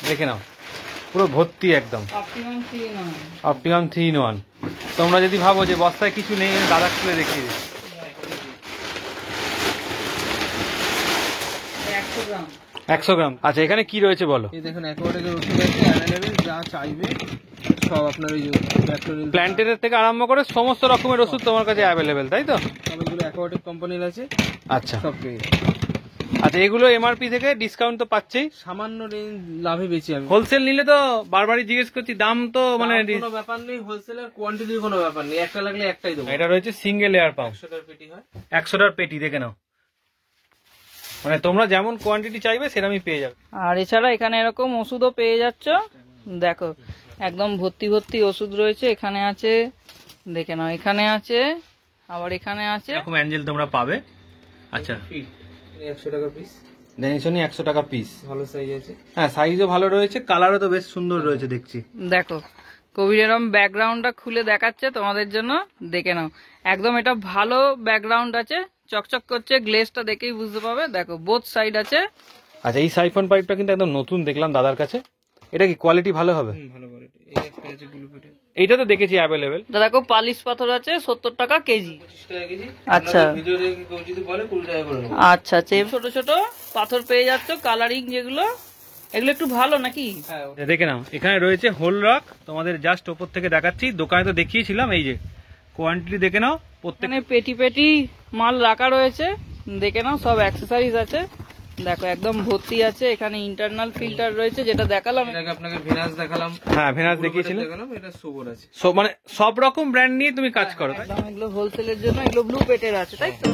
দেখে নাও পুরো ভর্তি একদম অপটিমাম 3-in-1। তোমরা যদি ভাবো যে বস্তায় কিছু নেই, দাদা খুলে দেখিয়ে দিই। 100 গ্রাম। আচ্ছা এখানে কি রয়েছে বলো? এই দেখুন অ্যাকোয়াটিকের ওষুধ আছে অ্যাভেলেবেল, যা চাইবে সব আপনার ওই ব্যাকটেরিয়াল প্ল্যান্টের থেকে আরম্ভ করে সমস্ত রকমের ওষুধ তোমার কাছে অ্যাভেলেবেল, তাই তো? সবগুলো অ্যাকোয়াটিক কোম্পানির আছে। আচ্ছা সব পেয়ে আচ্ছা, এগুলো এমআরপি থেকে ডিসকাউন্ট তো পাচ্ছেই, সামান্য রেঞ্জ লাভে বেশি আমি। হোলসেল নিলে তো বারবারই জিজ্ঞেস করছি দাম তো মানে কোনো ব্যাপার নেই, হোলসেলের কোয়ান্টিটির কোনো ব্যাপার নেই, একটা লাগলে একটাই দেবো। এটা রয়েছে সিঙ্গেল এয়ার পাম্প, 100টার পেটি হয়, 100টার পেটি। দেখে নাও, মানে তোমরা যেমন কোয়ান্টিটি চাইবে সেরকমই পেয়ে যাবে। আর এছাড়া এখানে এরকম ওষুধও পেয়ে যাচ্ছ, দেখো একদম ভর্তি ভর্তি ওষুধ রয়েছে। এখানে আছে, দেখে নাও, এখানে আছে, আবার এখানে আছে, এরকম অ্যাঞ্জেল তোমরা পাবে। আচ্ছা 100 টাকা পিস, দেখেছনি 100 টাকা পিস, ভালো সাইজ আছে। হ্যাঁ সাইজও ভালো রয়েছে, কালারও তো বেশ সুন্দর রয়েছে দেখছি। দেখো কবির এরম ব্যাকগ্রাউন্ডটা খুলে দেখাচ্ছে তোমাদের জন্য, দেখে নাও একদম এটা ভালো ব্যাকগ্রাউন্ড আছে, চকচক করছে, গ্লেজটা দেখেই বুঝতে পাবে। দেখো বোথ সাইড আছে। আচ্ছা এই সাইফন পাইপটা কিন্তু একদম নতুন দেখলাম দাদার কাছে, এটা কি কোয়ালিটি ভালো হবে? ভালো কোয়ালিটি। এই একটা আছে ব্লু পেটে, এইটা তো দেখেছি অ্যাভেলেবেল। দেখো পালিশ পাথর আছে 70 টাকা কেজি। 25 টাকা কেজি। আচ্ছা ভিডিও দেখে কেউ যদি বলে 20 টাকা করে নেবো। আচ্ছা আচ্ছা, ছোট ছোট পাথর পেয়ে যাচ্ছ, কালারিং যেগুলো, এগুলো একটু ভালো নাকি? হ্যাঁ দেখে নাও এখানে রয়েছে হোল রক, তোমাদের জাস্ট ওপর থেকে দেখাচ্ছি, দোকানে তো দেখিয়েছিলাম। এই যে কোয়ান্টিটি দেখে নাও, প্রত্যেক এখানে পেটি পেটি মাল রাখা রয়েছে, দেখে নাও সব অ্যাক্সেসরিজ আছে। দেখো একদম ভর্তি আছে। এখানে ইন্টারনাল ফিল্টার রয়েছে, যেটা দেখালাম। এটাকে আপনাকে ভেনাস দেখালাম, হ্যাঁ ভেনাস দেখিয়েছিলাম। দেখালাম, এটা সুবর আছে। মানে সব রকম ব্র্যান্ড নিয়ে তুমি কাজ করো, তাই? একদম এগুলো হোলসেলের জন্য, এগুলো ব্লু পেটের আছে, তাই তো?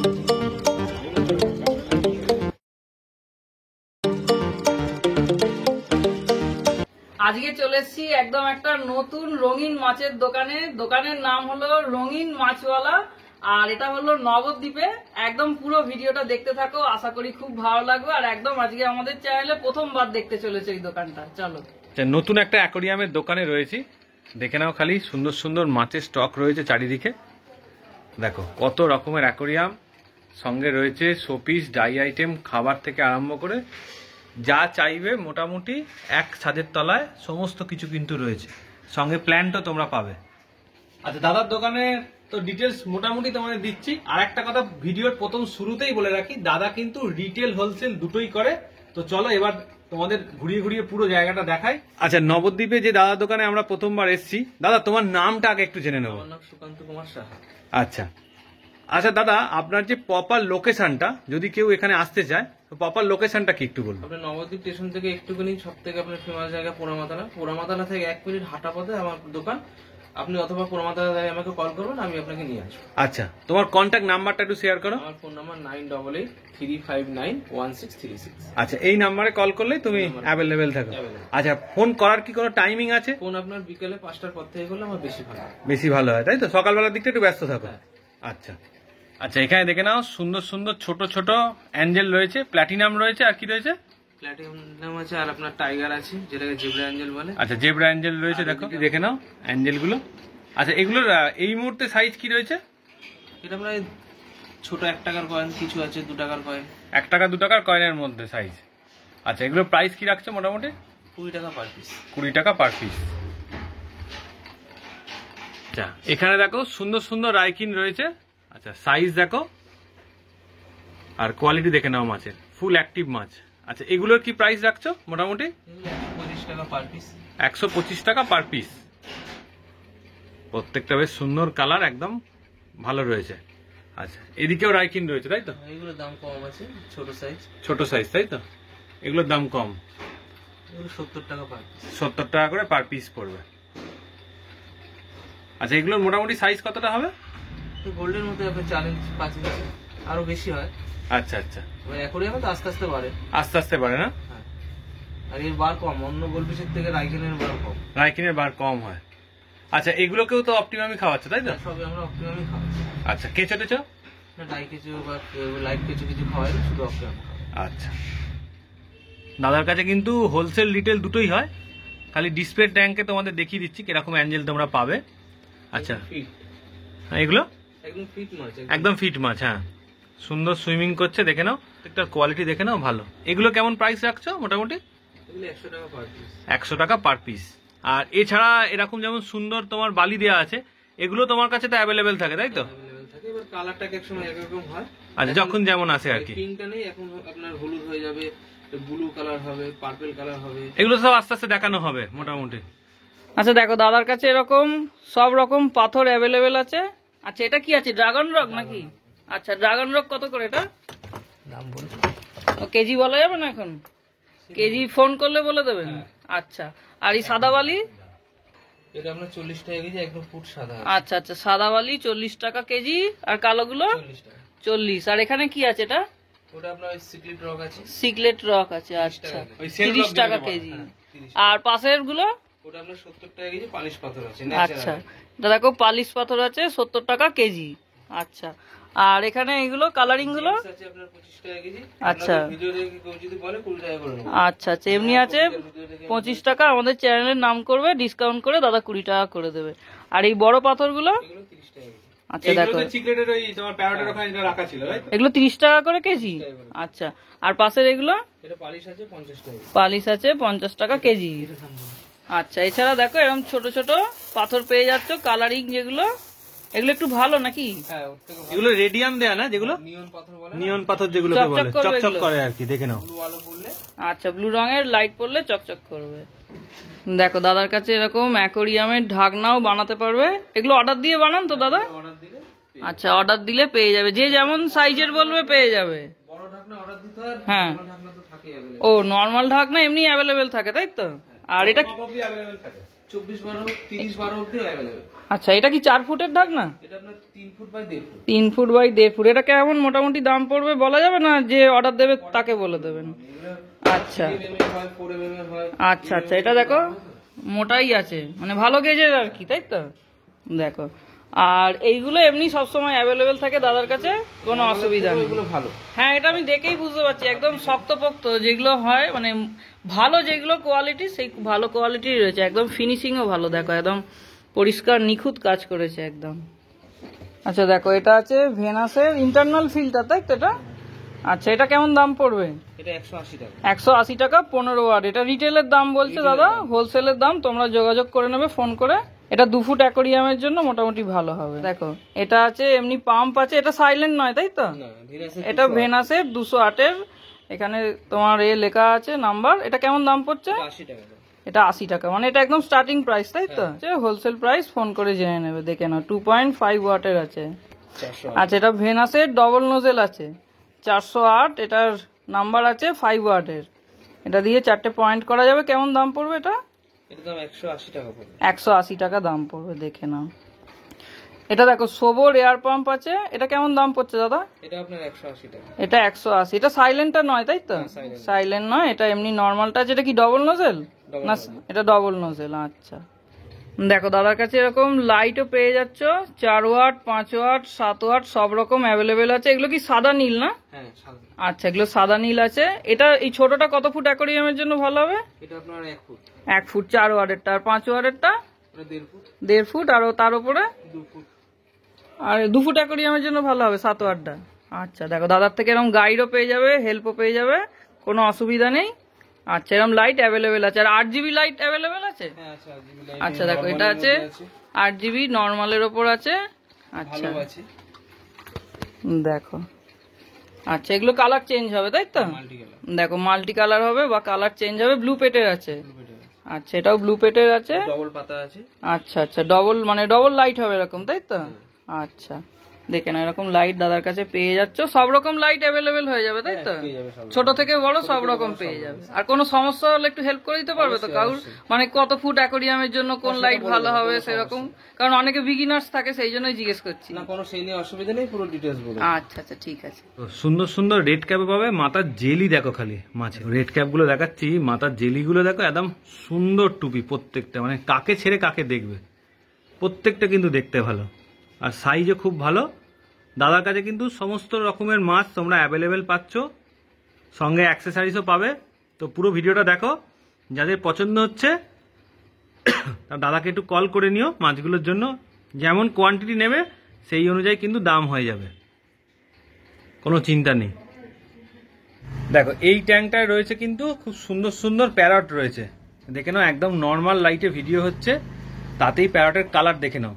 আজকে চলে এসেছি একদম একটা নতুন রঙিন মাছের দোকানে। দোকানের নাম হলো রঙিন মাছওয়ালা, আর এটা হলো নবদ্বীপে। একদম পুরো ভিডিওটা দেখতে থাকো, আশা করি খুব ভালো লাগবে। আর একদম আজকে আমাদের চ্যানেলে প্রথমবার দেখতে চলেছে এই দোকানটা। চলো, নতুন একটা অ্যাকোরিয়ামের দোকানে রয়েছি, দেখে নাও খালি সুন্দর সুন্দর মাছের স্টক রয়েছে চারিদিকে। দেখো কত রকমের অ্যাকোরিয়াম, সঙ্গে রয়েছে শোপিস, ডাই আইটেম, খাবার থেকে আরম্ভ করে যা চাইবে মোটামুটি এক ছাদের তলায় সমস্ত কিছু কিন্তু রয়েছে, সঙ্গে প্ল্যান্টও তোমরা পাবে। আচ্ছা দাদার দোকানে তো ডিটেলস মোটামুটি তোমাদের দিচ্ছি। আর একটা কথা ভিডিওর প্রথম শুরুতেই বলে রাখি, দাদা কিন্তু রিটেল হোলসেল দুটোই করে। তো চলো এবার তোমাদের ঘুরিয়ে ঘুরিয়ে পুরো জায়গাটা দেখাই। আচ্ছা নবদ্বীপে যে দাদার দোকানে আমরা প্রথমবার এসেছি, দাদা তোমার নামটা আগে একটু জেনে নেবো। আমার নাম সুকান্ত কুমার সাহা। আচ্ছা আচ্ছা দাদা, আপনার যে প্রপার লোকেশনটা, যদি কেউ এখানে আসতে চায় তো প্রপার লোকেশনটা কি একটু বলুন। আপনার নবদ্বীপ স্টেশন থেকে একটুখানি সব থেকে আপনার ফেমাস জায়গা পোড়ামাতানা, পোড়ামাতানা থেকে 1 মিনিট হাঁটা পথে আমার দোকান। আপনি অথবা পোড়ামাতানা থেকে আমাকে কল করবেন, আমি আপনাকে নিয়ে আসবো। আচ্ছা তোমার কন্ট্যাক্ট নাম্বারটা একটু শেয়ার করো। আমার ফোন নাম্বার 9883591636। আচ্ছা এই নাম্বারে কল করলেই তুমি অ্যাভেলেবেল থাকো। আচ্ছা ফোন করার কি কোনো টাইমিং আছে? ফোন আপনার বিকেলে 5টার পর থেকে করলে আমার বেশি ভালো হয়। বেশি ভালো হয়, তাই তো? সকালবেলার দিকটা একটু ব্যস্ত থাকো। আচ্ছা আচ্ছা, এখানে দেখে নাও সুন্দর সুন্দর ছোট ছোট অ্যাঞ্জেল রয়েছে, প্ল্যাটিনাম রয়েছে, আর কি রয়েছে? প্ল্যাটিনাম আছে, আর আপনার টাইগার আছে, যেটাকে জেব্রা অ্যাঞ্জেল বলে। আচ্ছা জেব্রা অ্যাঞ্জেল রয়েছে, দেখো দেখে নাও অ্যাঞ্জেল গুলো। আচ্ছা এগুলোর এই মুহূর্তে সাইজ কি রয়েছে? এটা প্রায় ছোট 1 টাকার কয়েন, কিছু আছে 2 টাকার কয়েন। 1 টাকা 2 টাকার কয়েনের মধ্যে সাইজ। আচ্ছা এগুলোর প্রাইস কি রাখছো মোটামুটি? 20 টাকা পার পিস। 20 টাকা পার পিস। আচ্ছা এখানে দেখো সুন্দর সুন্দর রাইকিন রয়েছে। আচ্ছা সাইজ দেখো আর কোয়ালিটি দেখে নাও মাছের, ফুল অ্যাক্টিভ মাছ। আচ্ছা এগুলোর কি প্রাইস রাখছো মোটামুটি? 125 টাকা পার পিস। 125 টাকা পার পিস। প্রত্যেকটা বেশ সুন্দর কালার, একদম ভালো রয়েছে। আচ্ছা এদিকেও রাইকিন রয়েছে, তাই তো? এগুলোর দাম কম আছে, ছোট সাইজ। ছোট সাইজ, তাই তো? এগুলোর দাম কম, এগুলো 70 টাকা পার পিস। 70 টাকা করে পার পিস পড়বে। আচ্ছা এগুলোর মোটামুটি সাইজ কতটা হবে? গোল্ডের মধ্যে আপনার 4 ইঞ্চি 5 ইঞ্চি, আরো বেশি হয়। আচ্ছা আচ্ছা, অ্যাকোরিয়ামে তো আস্তে আস্তে বাড়ে। আস্তে আস্তে বাড়ে না? হ্যাঁ, আর এর বার কম, অন্য গোল্ডফিশের থেকে রাইকেনের বার কম। রাইকিনের বার কম হয়। আচ্ছা এগুলোকেও তো অপটিমামই খাওয়াচ্ছে, তাই তো? সবই আমরা অপটিমামই খাওয়াচ্ছি। আচ্ছা কেঁচো টেচো? না, ডাই কেঁচো বা লাইট কেঁচো কিছু খাওয়াই না, শুধু অপটিমাম। আচ্ছা দাদার কাছে কিন্তু হোলসেল রিটেল দুটোই হয়, খালি ডিসপ্লে ট্যাঙ্কে তোমাদের দেখিয়ে দিচ্ছি কিরকম অ্যাঞ্জেল তোমরা পাবে। আচ্ছা এগুলো একদম ফিট মাছ, একদম ফিট মাছ। হ্যাঁ সুন্দর সুইমিং করছে, দেখে নাও, একটা কোয়ালিটি দেখে নাও ভালো। এগুলো কেমন প্রাইস রাখছো মোটামুটি? এগুলো 100 টাকা পার পিস। 100 টাকা পার পিস। আর এছাড়া এরকম যেমন সুন্দর তোমার বালি দেওয়া আছে, এগুলো তোমার কাছে তো অ্যাভেলেবেল থাকে, তাই তো? অ্যাভেলেবেল থাকে। এবার কালারটাকে এক সময় একরকম হয়, আচ্ছা, যখন যেমন আসে আর কি। পিঙ্কটা নেই এখন, আপনার হলুদ হয়ে যাবে, ব্লু কালার হবে, পার্পল কালার হবে। এগুলো সব আস্তে আস্তে দেখানো হবে মোটামুটি। আচ্ছা দেখো দাদার কাছে এরকম সব রকম পাথর অ্যাভেলেবেল আছে। আচ্ছা এটা কি আছে, ড্রাগন রক নাকি? আচ্ছা ড্রাগন রক কত করে এটা? দাম বল। ও কেজি বলা যাবে না এখন? কেজি ফোন করলে বলে দেবেন? আচ্ছা। আর এই সাদা বালি? এটা আপনার 40 টাকা কেজি, একদম ফুট সাদা। আচ্ছা আচ্ছা, সাদা বালি 40 টাকা কেজি। আর কালোগুলো? 40 টাকা। 40। আর এখানে কি আছে এটা? ওটা আপনার সিক্রেট রক আছে। সিগলেট রক আছে, আচ্ছা। ওই সেল 30 রক টাকা যেটাকে কেজি। হ্যাঁ, 30 আর পাশের গুলো? ওটা আপনার 70 টাকা কেজি, পালিশ পাথর আছে। আচ্ছা এটা দেখো পালিশ পাথর আছে 70 টাকা কেজি। আচ্ছা। আর এখানে এগুলো কালারিং গুলো? আছে আপনার 25 টাকা কেজি। আচ্ছা। ভিডিও দেখে কেউ যদি বলে 20 টাকা করে নেব। আচ্ছা আচ্ছা, এমনি আছে 25 টাকা। আমাদের চ্যানেলের নাম করবে, ডিসকাউন্ট করে দাদা 20 টাকা করে দেবে। আর এই বড় পাথরগুলো? এগুলো 30 টাকা কেজি। আচ্ছা দেখো সিক্রেটের ওই তোমার প্যারোটের ওখানে যেটা রাখা ছিল, তাই তো? এগুলো 30 টাকা করে কেজি। আচ্ছা। আর পাশের এগুলো? এটা পালিশ আছে 50 টাকা কেজি। পালিশ আছে 50 টাকা কেজি। আচ্ছা, এছাড়া দেখো এরকম ছোট ছোট পাথর পেয়ে যাচ্ছ, কালারিং যেগুলো, এগুলো একটু ভালো নাকি? হ্যাঁ, ওর থেকে এগুলো রেডিয়াম দেয়া না, যেগুলো নিয়ন পাথর বলে। নিয়ন পাথর যেগুলো চকচক বলে, করবে চকচক এগুলো। করে আর কি, দেখে নাও। ব্লু আলো পড়লে আচ্ছা, ব্লু রঙের লাইট পড়লে চকচক করবে। দেখো দাদার কাছে এরকম অ্যাকোরিয়ামের ঢাকনাও বানাতে পারবে। এগুলো অর্ডার দিয়ে বানান তো দাদা? অর্ডার দিলে আচ্ছা, অর্ডার দিলে পেয়ে যাবে, যে যেমন সাইজের বলবে পেয়ে যাবে। বড় ঢাকনা অর্ডার দিতে হয়, হ্যাঁ। বড় ঢাকনা তো থাকেই अवेलेबल। ও নর্মাল ঢাকনা এমনি অ্যাভেলেবেল থাকে, তাই তো? আর এটা 24 12 30 12 অবধি अवेलेबल। আচ্ছা, এটা কি 4 ফুটের ঢাকনা? এটা আপনার 3 foot by 1.5 foot. 3 foot by 1.5 foot. এটা কেমন মোটামুটি দাম পড়বে বলা যাবে না? যে অর্ডার দেবে তাকে বলে দেবেন। আচ্ছা 3 mm হয়, 4 mm হয়। আচ্ছা আচ্ছা, এটা দেখো মোটাই আছে, মানে ভালো গেজের আর কি, তাই তো? দেখো, আর এইগুলো এমনি সবসময় অ্যাভেলেবেল থাকে দাদার কাছে, কোনো অসুবিধা নেই। এগুলো ভালো। হ্যাঁ, এটা আমি দেখেই বুঝতে পারছি, একদম শক্তপোক্ত যেগুলো হয়, মানে ভালো যেগুলো কোয়ালিটি, সেই ভালো কোয়ালিটির রয়েছে। একদম ফিনিশিংও ভালো, দেখো একদম পরিষ্কার নিখুঁত কাজ করেছে একদম। আচ্ছা দেখো, এটা আছে ভেনাসের ইন্টারনাল ফিল্টার, তাই তো এটা? আচ্ছা, এটা কেমন দাম পড়বে? এটা 180 টাকা। 180 টাকা 15 ওয়াট। এটা রিটেলের দাম বলছে দাদা, হোলসেলের দাম তোমরা যোগাযোগ করে নেবে ফোন করে। এটা 2 ফুট অ্যাকোরিয়ামের জন্য মোটামুটি ভালো হবে। দেখো এটা আছে এমনি পাম্প আছে, এটা সাইলেন্ট নয়, তাই তো? না, ধীরে আছে। এটা ভেনাসের 208-এর, এখানে তোমার লেখা আছে নাম্বার। এটা কেমন দাম পড়ছে? 80 টাকা। এটা 80 টাকা, মানে এটা একদম স্টার্টিং প্রাইস, তাই তো? হোলসেল প্রাইস ফোন করে জেনে নেবে, দেখে নাও। 2.5 ওয়াটের আছে। 400। আচ্ছা, এটা ভেনাসের ডবল নোজেল আছে 408, এটার নাম্বার আছে 5 ওয়াটের। এটা দিয়ে 4টে পয়েন্ট করা যাবে। কেমন দাম পড়বে এটা? এটা দাম 180 টাকা পড়বে। 180 টাকা দাম পড়বে, দেখে নাও। এটা দেখো সোবোর এয়ার পাম্প আছে, এটা কেমন দাম পড়ছে দাদা? এটা আপনার 180 টাকা। এটা 180। এটা সাইলেন্টটা নয়, তাই তো? silent। সাইলেন্ট নয়, এটা এমনি নর্মালটা আছে। এটা কি ডবল নোজেল? Double না, এটা ডবল নোজেল। আচ্ছা দেখো, দাদার কাছে এরকম লাইটও পেয়ে যাচ্ছ, 4 ওয়াট 5 ওয়াট 7 ওয়াট সব রকম অ্যাভেলেবেল আছে। এগুলো কি সাদা নীল না? হ্যাঁ, সাদা। আচ্ছা, এগুলো সাদা নীল আছে। এটা এই ছোটটা কত ফুট অ্যাকোরিয়ামের জন্য ভালো হবে? এটা আপনার 1 ফুট। 1 ফুট 4 ওয়াটেরটা। আর 5 ওয়াটেরটা? এটা 1.5 ফুট। 1.5 ফুট। আর তার উপরে? 2 ফুট। আর 2 ফুট অ্যাকোরিয়ামের জন্য ভালো হবে 7 ওয়াটটা। আচ্ছা দেখো, দাদার থেকে এরকম গাইডও পেয়ে যাবে, হেল্পও পেয়ে যাবে, কোনো অসুবিধা নেই। আচ্ছা, এরকম লাইট অ্যাভেলেবেল আছে। আর 8GB লাইট অ্যাভেলেবেল আছে? হ্যাঁ, আচ্ছা। আচ্ছা দেখো, এটা আছে 8GB নর্মালের ওপর আছে। আচ্ছা ভালো আছে। দেখো, আচ্ছা এগুলো কালার চেঞ্জ হবে, তাই তো? Multi colour. দেখো মাল্টি কালার হবে বা কালার চেঞ্জ হবে। ব্লু পেটের আছে। আচ্ছা, এটাও ব্লু পেটের আছে। ডবল পাতা আছে। আচ্ছা আচ্ছা, ডবল মানে ডবল লাইট হবে এরকম, তাই তো? আচ্ছা, দেখে না, এরকম লাইট দাদার কাছে পেয়ে যাচ্ছ। সব রকম লাইট অ্যাভেলেবেল হয়ে যাবে, তাই তো? পেয়ে যাবে সব। ছোট থেকে বড় সব রকম পেয়ে যাবে। আর কোনো সমস্যা হলে একটু হেল্প করে দিতে পারবে তো কাউর? মানে কত ফুট অ্যাকোরিয়ামের জন্য কোন লাইট ভালো হবে সেরকম, কারণ অনেকে বিগিনার্স থাকে, সেই জন্যই জিজ্ঞেস করছি। না, কোনো সেই নিয়ে অসুবিধা নেই, পুরো ডিটেইলস বলুন। আচ্ছা আচ্ছা, ঠিক আছে। তো সুন্দর সুন্দর রেড ক্যাপে পাবে। মাথার জেলি দেখো, খালি মাছ রেড ক্যাপ গুলো দেখাচ্ছি, মাথার জেলি গুলো দেখো, একদম সুন্দর টুপি প্রত্যেকটা, মানে কাকে ছেড়ে কাকে দেখবে, প্রত্যেকটা কিন্তু দেখতে ভালো, আর সাইজও খুব ভালো। দাদার কাছে কিন্তু সমস্ত রকমের মাছ তোমরা অ্যাভেলেবেল পাচ্ছ, সঙ্গে অ্যাক্সেসরিজও পাবে। তো পুরো ভিডিওটা দেখো, যাদের পছন্দ হচ্ছে তার দাদাকে একটু কল করে নিও মাছগুলোর জন্য। যেমন কোয়ান্টিটি নেবে সেই অনুযায়ী কিন্তু দাম হয়ে যাবে, কোনো চিন্তা নেই। দেখো এই ট্যাঙ্কটায় রয়েছে কিন্তু খুব সুন্দর সুন্দর প্যারট রয়েছে, দেখে নাও একদম নর্মাল লাইটে ভিডিও হচ্ছে, তাতেই প্যারটের কালার দেখে নাও।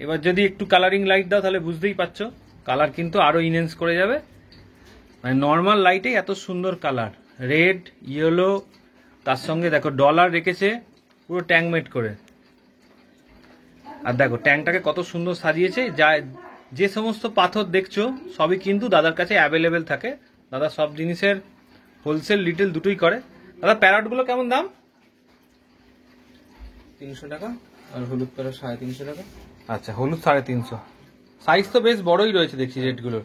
এবার যদি একটু কালারিং লাইট দাও তাহলে বুঝতেই পারছো কালার কিন্তু আরো ইনহ্যান্স করে যাবে। মানে নর্মাল লাইটেই এত সুন্দর কালার, রেড ইয়েলো, তার সঙ্গে দেখো ডলার রেখেছে পুরো ট্যাঙ্ক মেট করে। আর দেখো ট্যাঙ্কটাকে কত সুন্দর সাজিয়েছে, যা যে সমস্ত পাথর দেখছো সবই কিন্তু দাদার কাছে অ্যাভেলেবেল থাকে। দাদা সব জিনিসের হোলসেল রিটেল দুটোই করে। দাদা প্যারটগুলো কেমন দাম? 300 টাকা, আর হলুদ প্যারট 350 টাকা। আচ্ছা, হলুদ 350। সাইজ তো বেশ বড়ই রয়েছে দেখছি রেটগুলোর।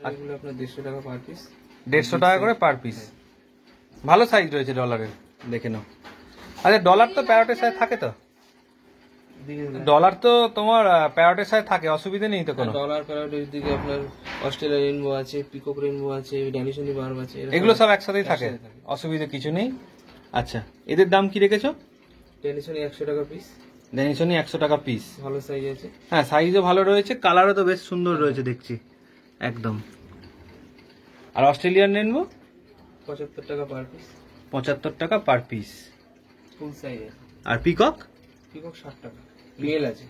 এগুলো আপনার 150 টাকা পার পিস। 150 টাকা করে পার পিস, ভালো সাইজ রয়েছে ডলারের, দেখে নাও। আচ্ছা ডলার তো প্যারটের সাথে থাকে তো? ডলার তো তোমার প্যারটের সাথে থাকে, অসুবিধা নেই তো কোনো? ডলার প্যারট দিকে আপনার অস্ট্রেলিয়া রেইনবো আছে, পিকক রেইনবো আছে, ড্যানিশনি বার্ব আছে, এগুলো সব একসাথেই থাকে, অসুবিধা কিছু নেই। আচ্ছা এদের দাম কি রেখেছো? ড্যানিশনি 100 টাকা পিস। ড্যানিশনি 100 টাকা পিস, ভালো সাইজ আছে। হ্যাঁ সাইজও ভালো রয়েছে, কালারও তো বেশ সুন্দর রয়েছে দেখছি একদম। আর অস্ট্রেলিয়ান রেইনবো 75 টাকা পার পিস। 75 টাকা পার পিস, ফুল সাইজ আছে। আর পিকক? পিকক 60 টাকা, মেল আছে।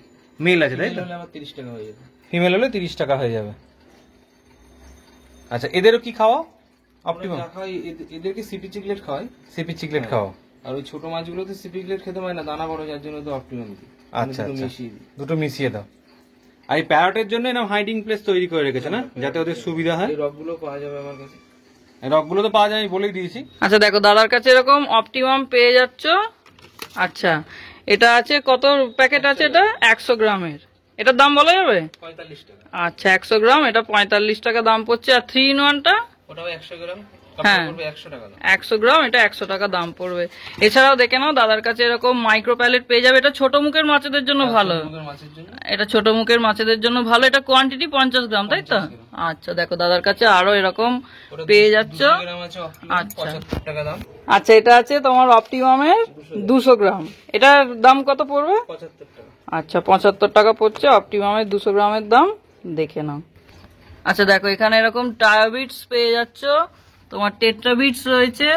মেল আছে তাই তো? মেল হলে আমার 30 টাকা হয়ে যাবে। ফিমেল হলে 30 টাকা হয়ে যাবে। আচ্ছা এদেরও কি খাওয়া? অপটিমাম আমরা যা খাই, এদেরকে সিপি চিকলেট খাওয়াই। সিপি চিকলেট খাওয়া। আর ওই ছোট মাছগুলোতে সিপি চিকলেট খেতে পারে না, দানা বড়, যার জন্য তো অপটিমাম দিই। আচ্ছা দুটো আচ্ছা, মিশিয়ে দিই। দুটো মিশিয়ে দাও। আর এই প্যারটের জন্য এরকম হাইডিং প্লেস তৈরি করে রেখেছে না, যাতে ওদের সুবিধা হয়। এই রকগুলো পাওয়া যাবে আমার কাছে। এই রকগুলো তো পাওয়া যায়, আমি বলেই দিয়েছি। আচ্ছা দেখো দাদার কাছে এরকম অপটিমাম পেয়ে যাচ্ছ। আচ্ছা এটা আছে, কত প্যাকেট আছে এটা? 100 গ্রামের। এটার দাম বলা যাবে? 45 টাকা। আচ্ছা 100 গ্রাম, এটা 45 টাকা দাম পড়ছে। আর 3 in 1টা? ওটাও 100 গ্রাম, হ্যাঁ 100 টাকা দাম। 100 গ্রাম, এটা 100 টাকা দাম পড়বে। এছাড়াও দেখে নাও দাদার কাছে এরকম মাইক্রো প্যালেট পেয়ে যাবে। এটা ছোট মুখের মাছেদের জন্য ভালো, মুখের মাছের জন্য। এটা ছোট মুখের মাছেদের জন্য ভালো। এটা কোয়ান্টিটি 50 গ্রাম তাই তো? আচ্ছা দেখো দাদার কাছে আরো এরকম পেয়ে যাচ্ছ। 200 গ্রাম আছে অপটিমাম, আচ্ছা 75 টাকা দাম। আচ্ছা এটা আছে তোমার অপটিমামের 200 গ্রাম, এটার দাম কত পড়বে? 75 টাকা। আচ্ছা 75 টাকা পড়ছে অপটিমামের 200 গ্রামের দাম, দেখে নাও। আচ্ছা দেখো এখানে এরকম টায়োবিটস পেয়ে যাচ্ছ, তোমার টেট্রাবিটস রয়েছে,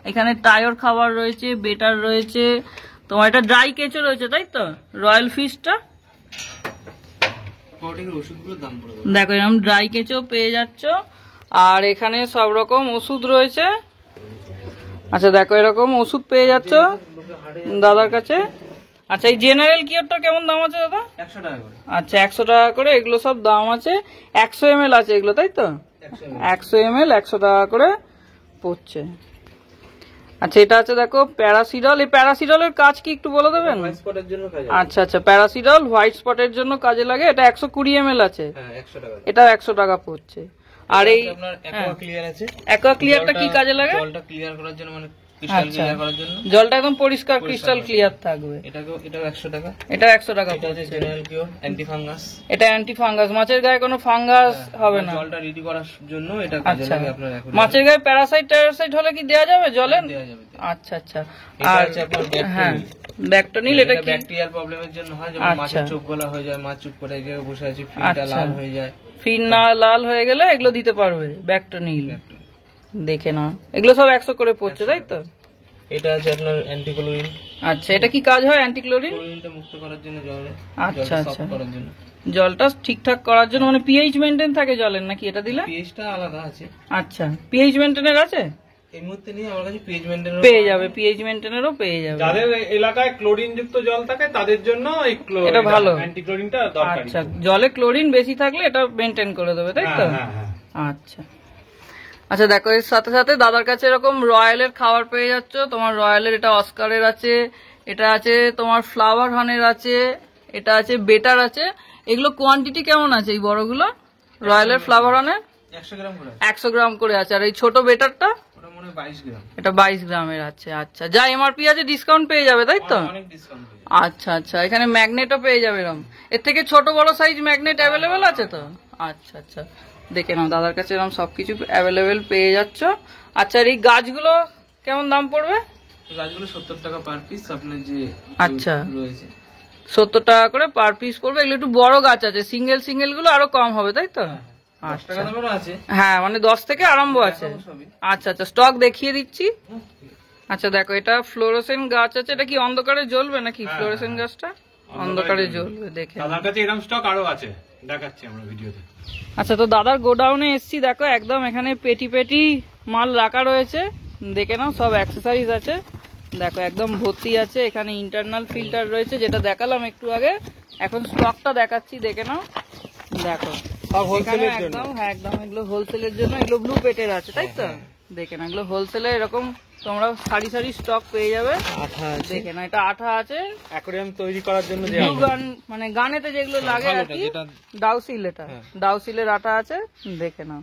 এখানে টায়োর খাবার রয়েছে, বেটার রয়েছে, তোমার এটা ড্রাই কেঁচো রয়েছে তাই তো? রয়্যাল ফিশটা প্রোটিনের ওষুধগুলোর দাম পড়ে যাবে। দেখো এরকম ড্রাই কেঁচো পেয়ে যাচ্ছ। আর এখানে সব রকম ওষুধ রয়েছে। আচ্ছা দেখো এরকম ওষুধ পেয়ে যাচ্ছ দাদার কাছে। আচ্ছা এই জেনারেল কিওরটা কেমন দাম আছে দাদা? 100 টাকা করে। আচ্ছা 100 টাকা করে, এগুলো সব দাম আছে। 100 ml আছে এগুলো তাই তো? 100 ml 100 টাকা করে পড়ছে। আচ্ছা এটা আছে দেখো প্যারাসিডল। এই প্যারাসিডলের কাজ কি একটু বলে দেবেন? হোয়াইট স্পটের জন্য কাজে লাগে। আচ্ছা আচ্ছা প্যারাসিডল হোয়াইট স্পটের জন্য কাজে লাগে। এটা 120 ml আছে, হ্যাঁ 100 টাকা। এটা 100 টাকা পড়ছে। আর এই আপনার অ্যাকোয়া ক্লিয়ার আছে। অ্যাকোয়া ক্লিয়ারটা কি কাজে লাগে? জলটা ক্লিয়ার করার জন্য, মানে ক্রিস্টাল আচ্ছা। ক্লিয়ার করার জন্য। জলটা একদম পরিষ্কার ক্রিস্টাল ক্লিয়ার থাকবে। এটাও 100 টাকা। এটা 100 টাকা এটা হচ্ছে পড়ছে। General cure anti fungus. এটা অ্যান্টি ফাঙ্গাস, মাছের গায়ে কোনো ফাঙ্গাস হবে না। জলটা রেডি করার জন্য এটা কাজে আচ্ছা লাগে আপনার। এখন মাছের গায়ে প্যারাসাইট হলে কি দেওয়া যাবে জলে? দেওয়া যাবে। আচ্ছা আচ্ছা। এটা আর হচ্ছে আপনার হ্যাঁ ব্যাকটেরিয়া। ব্যাকটোনিল, এটা কি? ব্যাকটেরিয়াল প্রবলেমের জন্য হয়, যেমন আচ্ছা। মাছের চোখ গলা হয়ে যায়, মাছ চুপ করে এক জায়গায় বসে আছে, ফিনটা আচ্ছা। লাল হয়ে যায়। ফিন না লাল হয়ে গেলে এগুলো দিতে পারবে ব্যাকটোনিল, দেখে না। এগুলো সব 100 করে পড়ছে তাই তো? এটা আছে আপনার অ্যান্টিক্লোরিন। আচ্ছা এটা কি কাজ হয় অ্যান্টিক্লোরিন? ক্লোরিনটা মুক্ত করার জন্য, জলে আচ্ছা জলটা আচ্ছা, সফট করার জন্য, জলটা ঠিকঠাক করার জন্য, মানে পিএইচ মেনটেন থাকে জলের নাকি এটা দিলে? পিএইচটা আলাদা আছে। আচ্ছা পিএইচ মেনটেনের আছে? এই মুহূর্তে নিয়ে আমার কাছে পিএইচ মেইনটেইন পেয়ে যাবে, পিএইচ মেনটেনেরও পেয়ে যাবে। যাদের এলাকায় ক্লোরিন যুক্ত জল থাকে তাদের জন্য এই এটা ভালো, অ্যান্টিক্লোরিনটা দরকারি। আচ্ছা জলে ক্লোরিন বেশি থাকলে এটা মেনটেন করে দেবে তাই তো? হ্যাঁ, হ্যাঁ, হ্যাঁ। আচ্ছা আচ্ছা দেখো এর সাথে সাথে দাদার কাছে এরকম রয়্যালের খাবার পেয়ে যাচ্ছ। তোমার রয়্যালের এটা অস্কারের আছে, এটা আছে তোমার ফ্লাওয়ার হানের আছে, এটা আছে বেটার আছে। এগুলো কোয়ান্টিটি কেমন আছে এই বড়গুলো? রয়্যালের ফ্লাওয়ার হানের 100 গ্রাম করে। 100 গ্রাম করে আছে। আর এই ছোট বেটারটা ওটা মনে হয় 22 গ্রাম। এটা 22 গ্রামের আছে। আচ্ছা যা এমআরপি আছে ডিসকাউন্ট পেয়ে যাবে তাই তো? অনেক ডিসকাউন্ট পেয়ে আচ্ছা আচ্ছা, এখানে ম্যাগনেটও পেয়ে যাবে এরকম। এর থেকে ছোট বড় সাইজ ম্যাগনেট অ্যাভেলেবেল আছে তো? আচ্ছা আচ্ছা দেখে নাও দাদার কাছে এরকম সবকিছু অ্যাভেলেবেল পেয়ে যাচ্ছ। আচ্ছা আর এই গাছগুলো কেমন দাম পড়বে? যাবে। গাছগুলো 70 টাকা পার পিস আপনার যে আচ্ছা রয়েছে। 70 টাকা করে পার পিস পড়বে। এগুলো একটু বড় গাছ আছে, সিঙ্গেল সিঙ্গেল গুলো আরো কম হবে তাই তো? 10 টাকা দামেরও আছে। হ্যাঁ মানে 10 থেকে আরম্ভ আছে। দেখাবো সবই। আচ্ছা আচ্ছা, স্টক দেখিয়ে দিচ্ছি। আচ্ছা দেখো, এটা ফ্লোরোসেন্ট গাছ আছে। এটা কি অন্ধকারে জ্বলবে নাকি? ফ্লোরোসেন্ট গাছটা অন্ধকারে জ্বলবে, দেখে নাও। দাদার কাছে এরকম স্টক আরো আছে, দেখাচ্ছি আমরা ভিডিওতে। আচ্ছা, তো দাদার গোডাউনে এসছি। দেখো একদম এখানে পেটি পেটি মাল রাখা রয়েছে, দেখে নাও। সব অ্যাক্সেসরিজ আছে, দেখো একদম ভর্তি আছে। এখানে ইন্টারনাল ফিল্টার রয়েছে, যেটা দেখালাম একটু আগে। এখন স্টকটা দেখাচ্ছি, দেখে নাও। দেখো সব এখানে হোলসেলের জন্য। একদম, হ্যাঁ একদম এগুলো হোলসেলের জন্য। এগুলো ব্লু পেটের আছে, তাই তো? দেখে না, এগুলো হোলসেলে এরকম তোমরা সারি সারি স্টক পেয়ে যাবে। আঠা আছে। দেখে না, এটা আঠা আছে। অ্যাকোয়ারিয়াম তৈরি করার জন্য যে ব্লু গান মানে গানেতে যেগুলো লাগে আর ভালোটা, কি, যেটা ডাউসিল। এটা ডাউসিলের আটা আছে, দেখে নাও।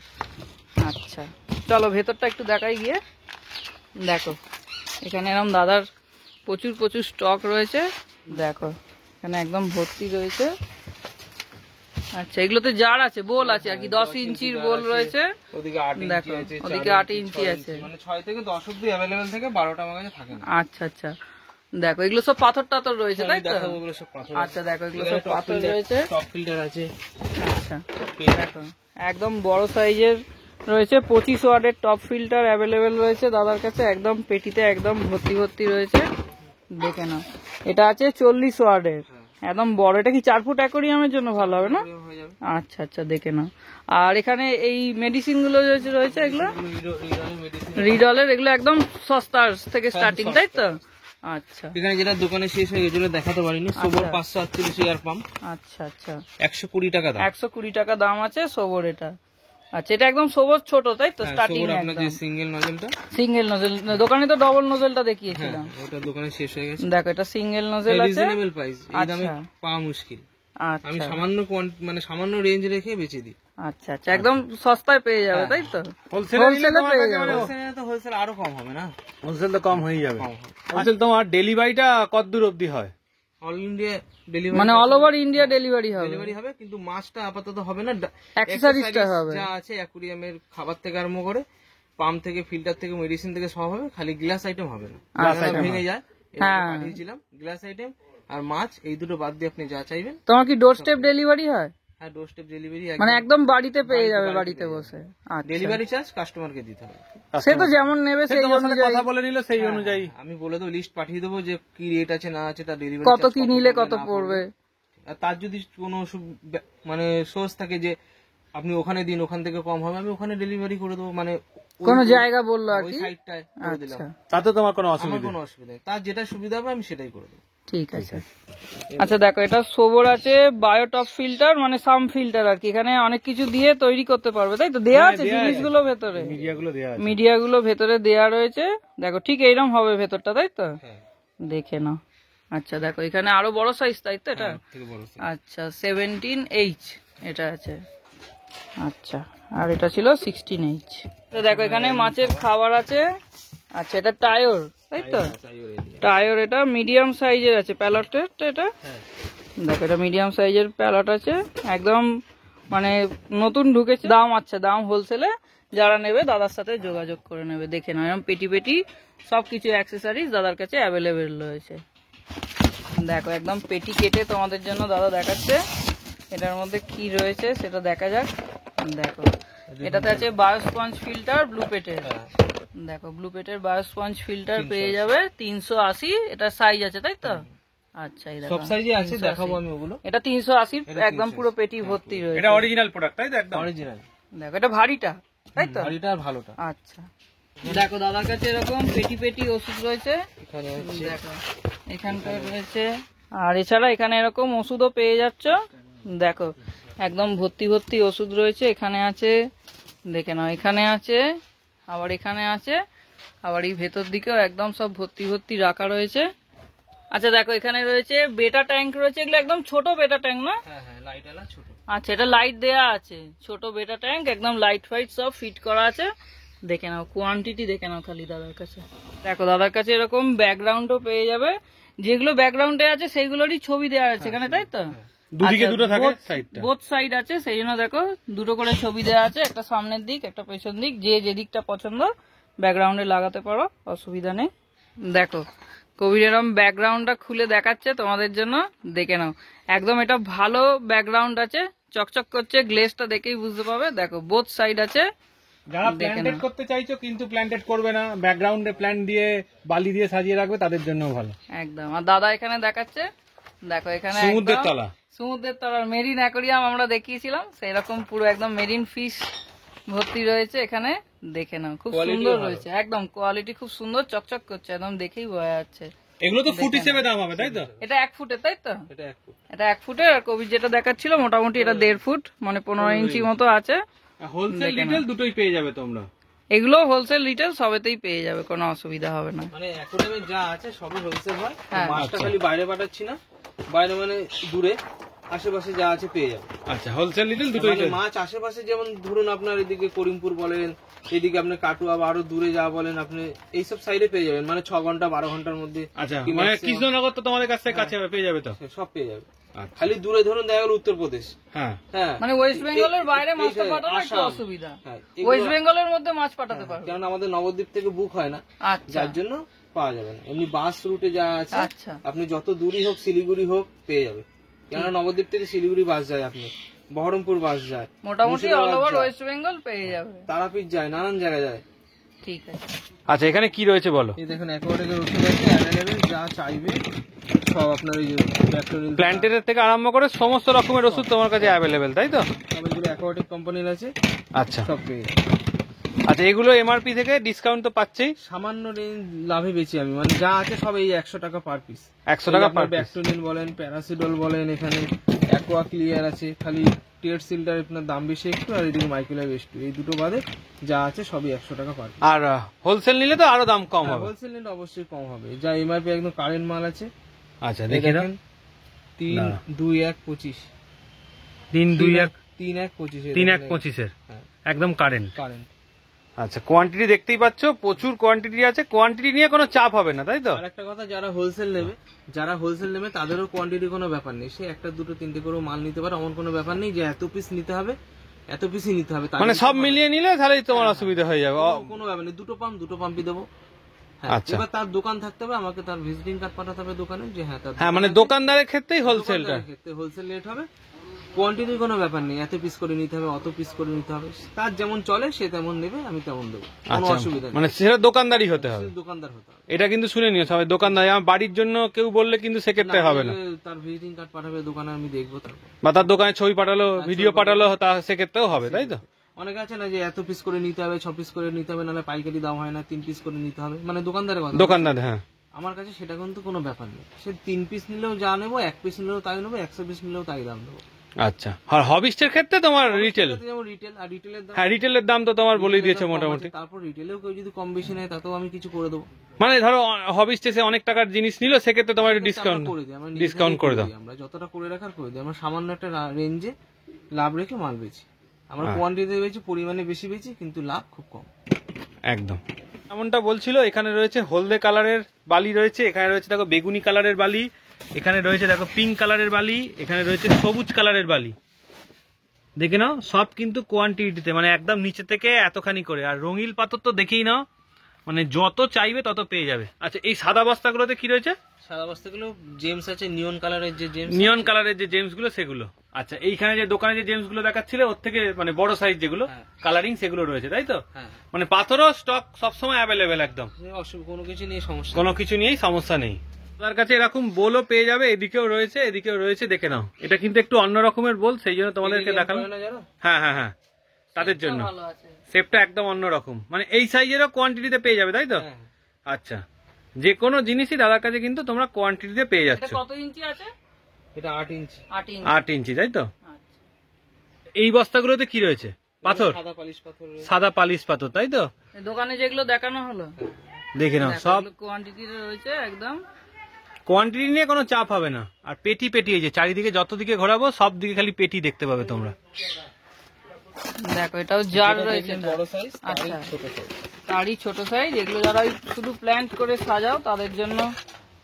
আচ্ছা চলো ভেতরটা একটু দেখাই গিয়ে। দেখো এখানে এরকম দাদার প্রচুর প্রচুর স্টক রয়েছে, দেখো এখানে একদম ভর্তি রয়েছে। আচ্ছা এগুলোতে জার আছে, বোল আছে আর কি, 10 ইঞ্চির বোল রয়েছে। ওদিকে 8 ইঞ্চি দেখো, আছে, ওদিকে 4 8 ইঞ্চি আছে। মানে 6 থেকে 10 অব্দি অ্যাভেলেবেল থেকে 12টা আমার কাছে থাকে না। আচ্ছা আচ্ছা, দেখো এগুলো সব পাথর টাথর রয়েছে, তাই তো? দেখাবো, ওগুলো সব পাথর। আচ্ছা দেখো এগুলো সব পাথর রয়েছে। টপ ফিল্টার আছে। আচ্ছা দেখো একদম বড় সাইজের রয়েছে, 25 ওয়াটের টপ ফিল্টার অ্যাভেলেবেল রয়েছে দাদার কাছে। একদম পেটিতে একদম ভর্তি ভর্তি রয়েছে, দেখে নাও। এটা আছে 40 ওয়াটের, একদম বড়। এটা কি 4 ফুট অ্যাকোয়ারিয়ামের জন্য ভালো হবে না? হয়ে যাবে। আচ্ছা আচ্ছা, দেখে নাও। আর এখানে এই মেডিসিন গুলো রয়েছে এগুলো মেডিসিন। রিডলের, এগুলো একদম সস্তা থেকে স্টার্টিং, তাই তো? আচ্ছা এখানে যেটা দোকানে শেষ হয়ে গেছিল দেখাতে পারিনি, সোবর 548 এয়ার পাম্প, আচ্ছা আচ্ছা, 120 টাকা দাম। 120 টাকা দাম আছে সোবর এটা। আচ্ছা এটা একদম সোবর ছোট, তাই তো? স্টার্টিং সোবর আপনার যে একদম সিঙ্গেল নজলটা, সিঙ্গেল নজেল। দোকানে তো ডবল নজেলটা দেখিয়েছিলাম। ওটা দোকানে শেষ হয়ে গেছে। দেখো এটা সিঙ্গেল নজেল আছে। রিজনেবল প্রাইস, এই দামে আচ্ছা। পাওয়া মুশকিল। আমি আচ্ছা সামান্য মানে সামান্য রেঞ্জ রেখে বেচে দিই। আচ্ছা আচ্ছা, একদম সস্তায় পেয়ে যাবে, তাই তো? হোলসেলে হোলসেলে পেয়ে যাবে। হোলসেলে তো হোলসেল আরো কম হবে না? হোলসেল তো কম হয়ে যাবে। কম হবে। হোলসেল তোমার ডেলিভারিটা কত দূর অবধি হয়? অল ইন্ডিয়া ডেলিভারি, মানে অল ওভার ইন্ডিয়া ডেলিভারি হবে। ডেলিভারি হবে, কিন্তু মাছটা আপাতত হবে না। অ্যাক্সেসরিজটা হবে। যা আছে অ্যাকুরিয়ামের খাবার থেকে আরম্ভ করে পাম্প থেকে, ফিল্টার থেকে, মেডিসিন থেকে সব হবে। খালি গ্লাস আইটেম হবে না, ভেঙে যায়। হ্যাঁ। পাঠিয়েছিলাম গ্লাস আইটেম আর মাছ, এই দুটো বাদ দিয়ে আপনি যা চাইবেন। তোমার কি ডোর স্টেপ ডেলিভারি হয়? হ্যাঁ, ডোর স্টেপ ডেলিভারি। মানে একদম বাড়িতে পেয়ে যাবে, বাড়িতে বসে? আচ্ছা, ডেলিভারি চার্জ কাস্টমারকে দিতে হবে। সে তো যেমন নেবে সেই তোমার সাথে অনুযায়ী। কথা বলে নিল সেই অনুযায়ী। আমি বলে দেবো, লিস্ট পাঠিয়ে দেবো যে কি রেট আছে না আছে, তার ডেলিভারি কত কি নিলে কত পড়বে। আর তার যদি কোনো মানে সোর্স থাকে যে আপনি ওখানে দিন, ওখান থেকে কম হবে, আমি ওখানে ডেলিভারি করে দেবো। মানে কোন জায়গা বললো আর ওই কি। সাইডটায় করে দিলাম, আচ্ছা তাতে তোমার কোনো আমার অসুবিধা কোনো অসুবিধা নেই। তার যেটা সুবিধা হবে আমি সেটাই করে দেবো। ঠিক আছে। আচ্ছা দেখো এটা সোবর আছে, বায়োটপ ফিল্টার মানে সাম ফিল্টার আর কি। এখানে অনেক কিছু দিয়ে তৈরি করতে পারবে, তাই তো? দেয়া আছে জিনিসগুলো ভেতরে, মিডিয়াগুলো দেওয়া আছে। মিডিয়াগুলো ভেতরে দেয়া রয়েছে। দেখো ঠিক এইরকম হবে ভেতরটা, তাই তো? হ্যাঁ, দেখে নাও। আচ্ছা দেখো এখানে আরো বড় সাইজ, তাই তো? এটা থেকে বড় size। আচ্ছা 17H এটা আছে। আচ্ছা আর এটা ছিল 16H। তো দেখো এখানে মাছের খাবার আছে। আচ্ছা এটা টায়োর, তাই তো? টায়োর এটা মিডিয়াম সাইজের আছে, প্যালটের এটা। দেখো এটা মিডিয়াম সাইজের প্যালট আছে, একদম মানে নতুন ঢুকেছে। দাম আচ্ছা, দাম হোলসেলে যারা নেবে দাদার সাথে যোগাযোগ করে নেবে। দেখে নাও এরকম পেটি পেটি সবকিছু অ্যাক্সেসরিজ দাদার কাছে অ্যাভেলেবেল রয়েছে। দেখো একদম পেটি কেটে তোমাদের জন্য দাদা দেখাচ্ছে এটার মধ্যে কি রয়েছে সেটা দেখা যাক। দেখো এটাতে আছে বায়োস্পঞ্জ ফিল্টার ব্লু পেটের। দেখো ব্লু পেটের বায়োস্পঞ্জ ফিল্টার পেয়ে যাবে 380। এটা সাইজ আছে, তাই তো? আচ্ছা এই দেখো সব সাইজে আছে, দেখাবো আমি ওগুলো। এটা 380, একদম পুরো পেটি ভর্তি রয়েছে। এটা অরিজিনাল প্রোডাক্ট, তাই তো? একদম অরিজিনাল। দেখো এটা ভারীটা, তাই তো? ভারীটা আর ভালোটা। আচ্ছা দেখো দাদার কাছে এরকম পেটি পেটি ওষুধ রয়েছে। এখানে হচ্ছে দেখো এখানটা রয়েছে, আর এছাড়া এখানে এরকম ওষুধও পেয়ে যাচ্ছ। দেখো একদম ভর্তি ভর্তি ওষুধ রয়েছে। এখানে আছে, দেখে নাও, এখানে আছে, আবার এখানে আছে, আবার এই ভেতর দিকেও একদম সব ভর্তি ভর্তি রাখা রয়েছে। আচ্ছা দেখো এখানে রয়েছে বেটা ট্যাঙ্ক রয়েছে। এগুলো একদম ছোট বেটা ট্যাঙ্ক না? হ্যাঁ হ্যাঁ, লাইট আলা ছোট। আচ্ছা এটা লাইট দেয়া আছে, ছোট বেটা ট্যাঙ্ক, একদম লাইট ফাইট সব ফিট করা আছে। দেখে নাও কোয়ান্টিটি, দেখে নাও খালি দাদার কাছে। দেখো দাদার কাছে এরকম ব্যাকগ্রাউন্ডও পেয়ে যাবে, যেগুলো ব্যাকগ্রাউন্ডে আছে সেইগুলোরই ছবি দেওয়া আছে এখানে, তাই তো? দুদিকে দুটো থাকে সাইডটা। বোথ সাইড আছে, সেই জন্য দেখো দুটো করে ছবি দেওয়া আছে, একটা সামনের দিক একটা পেছন দিক। যে যেদিকটা পছন্দ ব্যাকগ্রাউন্ডে লাগাতে পারো, অসুবিধা নেই। দেখো কবির এরকম ব্যাকগ্রাউন্ডটা খুলে দেখাচ্ছে তোমাদের জন্য, দেখে নাও। একদম এটা ভালো ব্যাকগ্রাউন্ড আছে, চকচক করছে, গ্লেজটা দেখেই বুঝতে পাবে। দেখো বোথ সাইড আছে। যারা দেখে প্ল্যান্টেড নাও। করতে চাইছো কিন্তু প্ল্যান্টেড করবে না, ব্যাকগ্রাউন্ডে প্ল্যান্ট দিয়ে বালি দিয়ে সাজিয়ে রাখবে, তাদের জন্য ভালো। একদম। আর দাদা এখানে দেখাচ্ছে, দেখো এখানে সমুদ্রের একদম তলা। সমুদ্রের তলার মেরিন অ্যাকোরিয়াম আমরা দেখিয়েছিলাম, সেই রকম পুরো একদম মেরিন ফিশ ভর্তি রয়েছে এখানে। দেখে নাও, খুব Quality সুন্দর ভালো। রয়েছে, একদম কোয়ালিটি খুব সুন্দর, চকচক করছে, একদম দেখেই বোঝা যাচ্ছে। এগুলো তো ফুট হিসেবে দাম হবে, তাই তো? এটা 1 ফুটের, তাই তো? এটা 1 ফুট। এটা 1 ফুটের, আর কবির যেটা দেখাচ্ছিল মোটামুটি এটা 1.5 ফুট, মানে 15 ইঞ্চি মতো আছে। হোলসেল রিটেল দুটোই পেয়ে যাবে তোমরা। এগুলো হোলসেল রিটেল সবেতেই পেয়ে যাবে, কোনো অসুবিধা হবে না। মানে অ্যাকোয়ারিয়ামে যা আছে সবই হোলসেল হয়। হ্যাঁ। মাছটা আচ্ছা। খালি বাইরে পাঠাচ্ছি না, বাইরে মানে দূরে, আশেপাশে যা আছে পেয়ে যাবে। আচ্ছা, হোলসেল রিটেল দুটোই মানে মাছ আশেপাশে, যেমন ধরুন আপনার এদিকে করিমপুর বলেন, এদিকে আপনার কাটুয়া বা আরো দূরে যা বলেন, আপনি এইসব সাইডে পেয়ে যাবেন, মানে 6 ঘন্টা 12 ঘন্টার মধ্যে। আচ্ছা, কি মানে maximum- কৃষ্ণনগর তো তোমাদের কাছ থেকে কাছে হবে, পেয়ে যাবে তো? সব পেয়ে যাবে। আচ্ছা। খালি দূরে ধরুন দেখা গেল উত্তরপ্রদেশ, হ্যাঁ, হ্যাঁ, মানে ওয়েস্ট বেঙ্গলের বাইরে মাছটা এই- পাঠানো একটু আসাম। অসুবিধা, হ্যাঁ, এগুলো- ওয়েস্ট বেঙ্গলের মধ্যে মাছ পাঠাতে পারবে। কারণ আমাদের নবদ্বীপ থেকে বুক হয় না, আচ্ছা যার জন্য পাওয়া যাবে না। এমনি বাস রুটে যা আছে আচ্ছা। আপনি যত দূরই হোক, শিলিগুড়ি হোক, পেয়ে যাবে। কেননা নবদ্বীপ থেকে শিলিগুড়ি বাস যায়, আপনি বহরমপুর বাস যায়, মোটামুটি মুর্শিদাবাদ অল ওভার যায়, ওয়েস্ট বেঙ্গল পেয়ে যাবে। তারাপীঠ যায়, নানান জায়গায় যায়। ঠিক আছে। আচ্ছা, এখানে কি রয়েছে বলো? এই দেখুন অ্যাকোয়ারিয়ামের ওষুধ আছে অ্যাভেলেবেল, যা চাইবে সব আপনার ওই ব্যাকটেরিয়াল প্ল্যান্টের থেকে আরম্ভ করে সমস্ত রকমের ওষুধ তোমার কাছে অ্যাভেলেবেল, তাই তো? সব এগুলো অ্যাকোয়াটিক কোম্পানির আছে, আচ্ছা সব পেয়ে যাবে। আচ্ছা, এগুলো এমআরপি থেকে ডিসকাউন্ট তো পাচ্ছেই। সামান্য রেঞ্জ লাভে বেচি আমি, মানে যা আছে সব এই 100 টাকা পার পিস। 100 টাকা পার পিস। ব্যাকটেরিয়াল বলেন, প্যারাসিডল বলেন, এখানে অ্যাকোয়া ক্লিয়ার আছে, খালি টেট সিলটার আপনার দাম বেশি একটু, আর এদিকে মাইক্রোলাইভ একটু, এই দুটো বাদে যা আছে সবই 100 টাকা পার পিস। আর হোলসেল নিলে তো আরো দাম কম হবে। হোলসেল নিলে অবশ্যই কম হবে, যা এমআরপি একদম কারেন্ট মাল আছে। আচ্ছা, এই দেখি না। দেখেন 3-2-1-25, 3-2-1 3-1-25 3-1-25-এর হ্যাঁ, একদম কারেন্ট। কারেন্ট। আচ্ছা, কোয়ান্টিটি দেখতেই পাচ্ছ, প্রচুর কোয়ান্টিটি আছে, কোয়ান্টিটি নিয়ে কোনো চাপ হবে না, তাই তো? আর একটা কথা, যারা হোলসেল নেবে তাদেরও কোয়ান্টিটি কোনো ব্যাপার নেই, সে একটা দুটো তিনটে করে মাল নিতে পারে, এমন কোনো ব্যাপার নেই যে এত পিস নিতে হবে, এত পিসই নিতে হবে, তার মানে বেশি সব হবে না। মিলিয়ে নিলে তাহলেই তোমার অসুবিধা হয়ে যাবে। কোনো ব্যাপার নেই, দুটো পাম্পই দেবো। হ্যাঁ, আচ্ছা। এবার তার দোকান থাকতে হবে, আমাকে তার ভিজিটিং কার্ড পাঠাতে হবে দোকানে, যে হ্যাঁ তার হ্যাঁ, মানে দোকানদারের ক্ষেত্রেই হোলসেলটা। হোলসেল রেট হবে, কোয়ান্টিটির কোনো ব্যাপার নেই, এত পিস করে নিতে হবে, অত পিস করে নিতে হবে, তার যেমন চলে সে তেমন নেবে, আমি তেমন দেবো, কোনো আচ্ছা, অসুবিধা নেই। মানে সেটা দোকানদারই হতে হবে। শুধু দোকানদার হতে হবে। এটা কিন্তু শুনে নিও সবাই, দোকানদার। আমার বাড়ির জন্য কেউ বললে কিন্তু সেক্ষেত্রে হবে না, তার ভিজিটিং কার্ড পাঠাবে দোকানে, আমি দেখবো তারপর। বা তার দোকানে ছবি পাঠালো, ভিডিও পাঠালো, তা সেক্ষেত্রেও হবে, তাই তো? অনেকে আছে না যে এত পিস করে নিতে হবে, 6 পিস করে নিতে হবে, নাহলে পাইকারি দাম হয় না, 3 পিস করে নিতে হবে, মানে দোকানদারের কথা। দোকানদার, হ্যাঁ। আমার কাছে সেটা কিন্তু কোনো ব্যাপার নেই, সে 3 পিস নিলেও যা নেবো, 1 পিস নিলেও তাই নেবো, 100 পিস নিলেও তাই দাম দেবো। আচ্ছা, আর হবিস্টের ক্ষেত্রে তোমার রিটেল, যেমন রিটেল, আর রিটেলের দাম, হ্যাঁ, রিটেলের দাম তো তোমার বলেই দিয়েছে কম আছে, মোটামুটি। তারপর রিটেলেও কেউ যদি কম বেশি নেয় তাতেও আমি কিছু করে দেবো। মানে ধরো হবিস্ট এসে অনেক টাকার জিনিস নিল, সেক্ষেত্রে তোমার আমরা ডিসকাউন্ট করে দিই, আমরা ডিসকাউন্ট করে দাও। আমরা যতটা করে রাখার করে দিই, আমরা সামান্য একটা রেঞ্জে লাভ রেখে মাল বেচি, আমরা হ্যাঁ। কোয়ান্টিটি বেচি, পরিমাণে বেশি বেচি, কিন্তু লাভ খুব কম। একদম এমনটা বলছিল। এখানে রয়েছে হলদে কালারের বালি রয়েছে, এখানে রয়েছে দেখো বেগুনি কালারের বালি, এখানে রয়েছে দেখো পিঙ্ক কালারের বালি, এখানে রয়েছে সবুজ কালারের বালি। দেখে নাও, সব কিন্তু কোয়ান্টিটিতে, মানে একদম নিচে থেকে এতখানি করে। আর রঙিল পাথর তো দেখেই নাও, মানে যত চাইবে তত পেয়ে যাবে। আচ্ছা, এই সাদা বস্তাগুলোতে কি রয়েছে? সাদা বস্তাগুলো জেমস আছে, নিয়ন কালারের যে জেমস, নিয়ন কালারের যে জেমস গুলো সেগুলো। আচ্ছা, এইখানে যে দোকানে যে জেমস গুলো দেখাচ্ছিল ওর থেকে মানে বড় সাইজ যেগুলো হ্যাঁ। কালারিং, সেগুলো রয়েছে, তাই তো? হ্যাঁ, মানে পাথরও স্টক সবসময় অ্যাভেলেবেল, একদম সে অসুবিধা কোনো কিছু নিয়ে সমস্যা কোনো কিছু নিয়েই সমস্যা নেই। তার কাছে এরকম বোলও পেয়ে যাবে, এদিকেও রয়েছে এদিকেও রয়েছে, দেখে নাও। এটা কিন্তু একটু অন্য রকমের বোল, সেই জন্য তোমাদেরকে দেখালাম। না জানো, হ্যাঁ হ্যাঁ হ্যাঁ, তাদের জন্য ভালো আছে। শেপটা একদম অন্যরকম, মানে এই সাইজেরও কোয়ান্টিটিতে পেয়ে যাবে, তাই তো? হ্যাঁ, আচ্ছা, যে কোনো জিনিসই দাদার কাছে কিন্তু তোমরা কোয়ান্টিটিতে পেয়ে এটা যাচ্ছ। কত ইঞ্চি আছে? এটা 8 ইঞ্চি, 8 ইঞ্চি। 8 ইঞ্চি, তাই তো? আচ্ছা। এই বস্তাগুলোতে কি রয়েছে? পাথর, সাদা পালিশ পাথর রয়েছে। সাদা পালিশ পাথর, তাই তো? এই দোকানে যেগুলো দেখানো হলো দেখে নাও, সব কোয়ান্টিটি রয়েছে একদম। কোয়ান্টিটি নিয়ে কোনো চাপ হবে না। আর পেটি পেটি, এই যে চারিদিকে যত দিকে ঘোরাবো সব দিকে খালি পেটি দেখতে পাবে তোমরা। দেখো, এটাও জার এটা রয়েছে, দেখলেন বড় সাইজ, আচ্ছা। ছোট সাইজ, তারই ছোট সাইজ। এগুলো যারা ওই শুধু প্ল্যান্ট করে সাজাও তাদের জন্য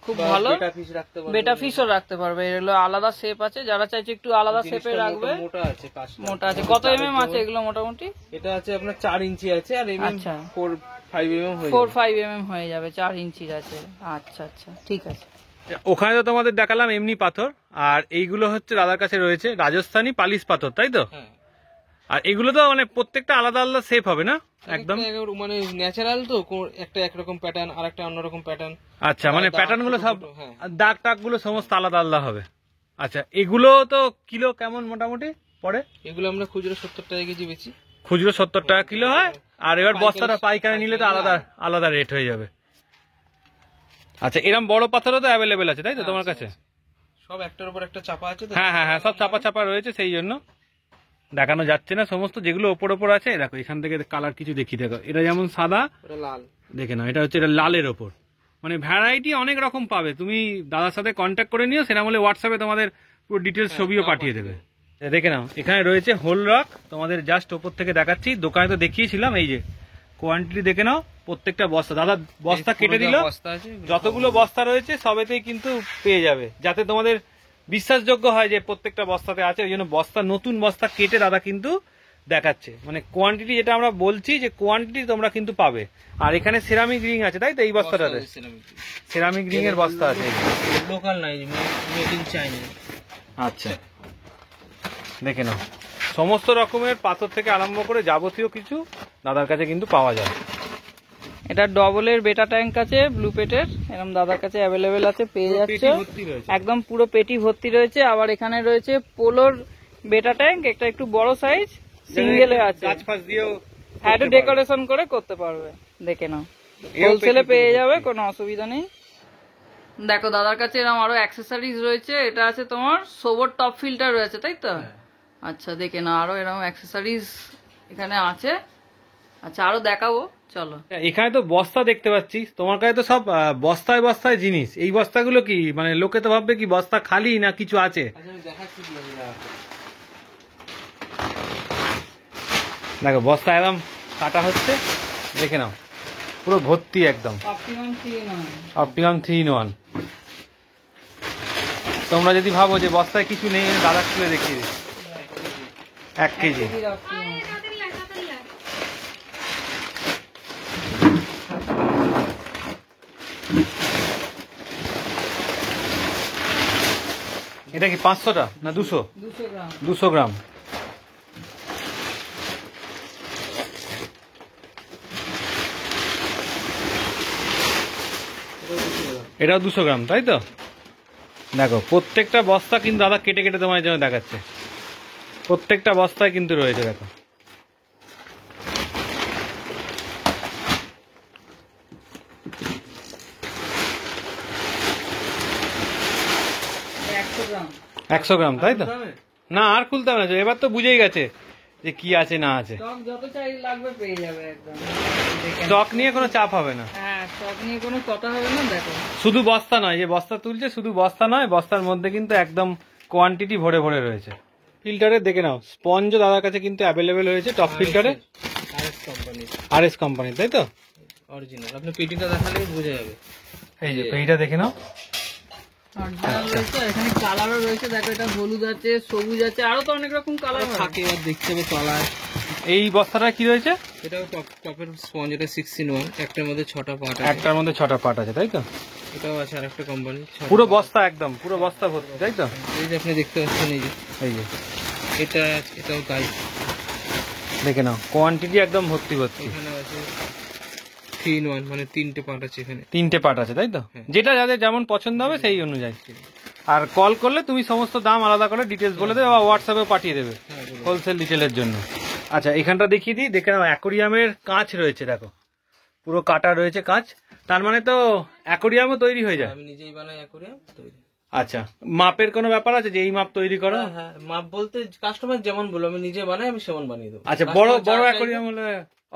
খুব ভালো। বেটা পিস রাখতে পারবে, বেটা ফিশও রাখতে পারবে। এগুলো আলাদা শেপ আছে, যারা চাইছে একটু আলাদা শেপে জিনিসটা রাখবে। মোটা আছে, কাজটা মোটা আছে। কত এমএম আছে এগুলো মোটামুটি? এটা আছে আপনার 4 ইঞ্চি আছে, আর এমএম আচ্ছা। 4-5 এমএম হয়ে 4-5 এমএম হয়ে যাবে, 4 ইঞ্চির আছে। আচ্ছা আচ্ছা, ঠিক আছে। ওখানে তো তোমাদের দেখালাম এমনি পাথর, আর এইগুলো হচ্ছে দাদার কাছে রয়েছে রাজস্থানী পালিশ পাথর, তাই তো? হ্যাঁ, আর এগুলো তো মানে প্রত্যেকটা আলাদা আলাদা শেপ হবে না একদম? মানে ন্যাচারাল তো, একটা একরকম প্যাটার্ন আর একটা অন্যরকম প্যাটার্ন। আচ্ছা, মানে প্যাটার্ন গুলো সব, হ্যাঁ। দাগ টাগ গুলো সমস্ত আলাদা আলাদা হবে। আচ্ছা, এগুলো তো কিলো কেমন মোটামুটি পড়ে? এগুলো আমরা খুচরো 70 টাকা কেজি বেচি। খুচরো 70 টাকা কিলো হয়, আর এবার বস্তাটা পাইকারি নিলে তো আলাদা আলাদা রেট হয়ে যাবে। আচ্ছা, এরকম বড় পাথরও তো অ্যাভেলেবেল আছে, তাই তো তোমার কাছে? সব একটার উপর একটা চাপা আছে তো। হ্যাঁ হ্যাঁ হ্যাঁ, সব চাপা চাপা রয়েছে, সেই জন্য দেখানো যাচ্ছে না সমস্ত। যেগুলো ওপর ওপর আছে দেখো, এখান থেকে কালার কিছু দেখি, দেখো এটা যেমন সাদা, ওটা লাল। দেখে নাও এটা হচ্ছে এটা লালের ওপর। মানে ভ্যারাইটি অনেক রকম পাবে, তুমি দাদার সাথে কন্ট্যাক্ট করে নিও, সেটা হলে হোয়াটসঅ্যাপে তোমাদের পুরো ডিটেলস ছবিও পাঠিয়ে দেবে। দেখে নাও এখানে রয়েছে হোল রক, তোমাদের জাস্ট ওপর থেকে দেখাচ্ছি, দোকানে তো দেখিয়েছিলাম। এই যে কোয়ান্টিটি দেখে নাও, প্রত্যেকটা বস্তা দাদা বস্তা কেটে দিল, বস্তা আছে, যতগুলো বস্তা রয়েছে সবেতেই কিন্তু পেয়ে যাবে, যাতে তোমাদের বিশ্বাসযোগ্য হয় যে প্রত্যেকটা বস্তাতে আছে। ওই জন্য বস্তা, নতুন বস্তা কেটে দাদা কিন্তু দেখাচ্ছে, মানে কোয়ান্টিটি যেটা আমরা বলছি যে কোয়ান্টিটি তোমরা কিন্তু পাবে। আর এখানে সেরামিক রিং আছে, তাই তো? এই বস্তাটাতে সেরামিক রিং এর বস্তা আছে, লোকাল নাই, মেড ইন চাইনা। আচ্ছা, দেখে নাও সমস্ত রকমের পাথর থেকে আরম্ভ করে যাবতীয় কিছু দাদার কাছে কিন্তু পাওয়া যায়। এটা ডবলের বেটা ট্যাঙ্ক আছে ব্লু পেটের, এরকম দাদার কাছে অ্যাভেলেবেল আছে, পেয়ে যাচ্ছে। একদম পুরো পেটি ভর্তি রয়েছে। আবার এখানে রয়েছে পোলোর বেটা ট্যাঙ্ক, একটা একটু বড় সাইজ, সিঙ্গেলে আছে, গাছ ফাছ দিয়েও হ্যাঁ একটু ডেকোরেশন করে করতে পারবে। দেখে নাও, হোলসেলে পেয়ে যাবে, কোনো অসুবিধা নেই। দেখো দাদার কাছে এরকম আরো অ্যাক্সেসরিজ রয়েছে। এটা আছে তোমার সোবর টপ ফিল্টার রয়েছে, তাই তো? আচ্ছা, দেখে নাও আরো এরকম অ্যাক্সেসরিজ এখানে আছে। আচ্ছা, আরো দেখাবো, চলো। এখানে তো বস্তা দেখতে পাচ্ছি, তোমার কাছে তো সব বস্তায় বস্তায় জিনিস। এই বস্তাগুলো কি, মানে লোকে তো ভাববে কি বস্তা খালি না কিছু আছে। দেখো বস্তা একদম কাটা হচ্ছে, দেখে নাও পুরো ভর্তি একদম। Optimum 3-in-1। তোমরা যদি ভাবো যে বস্তায় কিছু নেই, দাদা খুলে দেখিয়ে দিই। 1 কেজি। এটা কি 500টা না 200? 200 গ্রাম। এটাও 200 গ্রাম, তাই তো? দেখো প্রত্যেকটা বস্তা কিন্তু দাদা কেটে কেটে তোমার জন্য দেখাচ্ছে, প্রত্যেকটা বস্তায় কিন্তু রয়েছে। দেখো একশো গ্রাম, তাই তো? না আর খুলতে হবে না, এবার তো বুঝেই গেছে যে কি আছে না আছে। যত চাই লাগবে পেয়ে যাবে একদম। স্টক নিয়ে কোনো চাপ হবে না। হ্যাঁ, স্টক নিয়ে কোনো কথা হবে না। দেখো শুধু বস্তা নয়, যে বস্তা তুলছে শুধু বস্তা নয়, বস্তার মধ্যে কিন্তু একদম কোয়ান্টিটি ভরে ভরে রয়েছে। ফিল্টারে দেখে নাও, স্পঞ্জও দাদার কাছে কিন্তু অ্যাভেলেবেল হয়েছে টপ ফিল্টারে, RS কোম্পানি, তাই তো? অরিজিনাল। আপনি পেটিটা দেখালেই বোঝা যাবে। এই যে পেটিটা দেখে নাও, অরিজিনাল রয়েছে। এখানে কালারও রয়েছে, দেখো এটা হলুদ আছে, সবুজ আছে, আরো তো অনেক রকম কালার থাকে। এবার দেখতে হবে তলায়। এই বস্তাটা কি রয়েছে? এটাও টপের স্পঞ্জ, এটা 6-in-1, একটার মধ্যে 6টা পার্ট আছে। একটার মধ্যে 6টা পার্ট আছে, তাই তো? এটাও আছে আরেকটা কোম্পানি, পুরো বস্তা একদম পুরো বস্তা ভর্তি, তাই তো? এই যে আপনি দেখতে পাচ্ছেন, এই যে এই যে এটাও তাই। দেখে নাও কোয়ান্টিটি একদম ভর্তি ভর্তি। এখানে আছে 3-in-1, মানে 3টে পার্ট আছে এখানে। 3টে পার্ট আছে, তাই তো? যেটা যাদের যেমন পছন্দ হবে সেই অনুযায়ী। আর কল করলে তুমি সমস্ত দাম আলাদা করে ডিটেলস বলে দেবে, বা হোয়াটসঅ্যাপে পাঠিয়ে দেবে হোলসেল ডিটেলের জন্য। আচ্ছা, এখানটা দেখিয়ে দিই, দেখে নাও অ্যাকোরিয়ামের কাঁচ রয়েছে, দেখো পুরো কাটা রয়েছে কাঁচ। তার মানে তো অ্যাকোরিয়ামও তৈরি হয়ে যায়? আমি নিজেই বানাই অ্যাকোরিয়াম তৈরি। আচ্ছা, মাপের কোনো ব্যাপার আছে যে এই মাপ তৈরি করো? হ্যাঁ, মাপ বলতে কাস্টমার যেমন বলো, আমি নিজে বানাই, আমি সেমন বানিয়ে দেবো। আচ্ছা, বড় বড় অ্যাকোরিয়াম হলে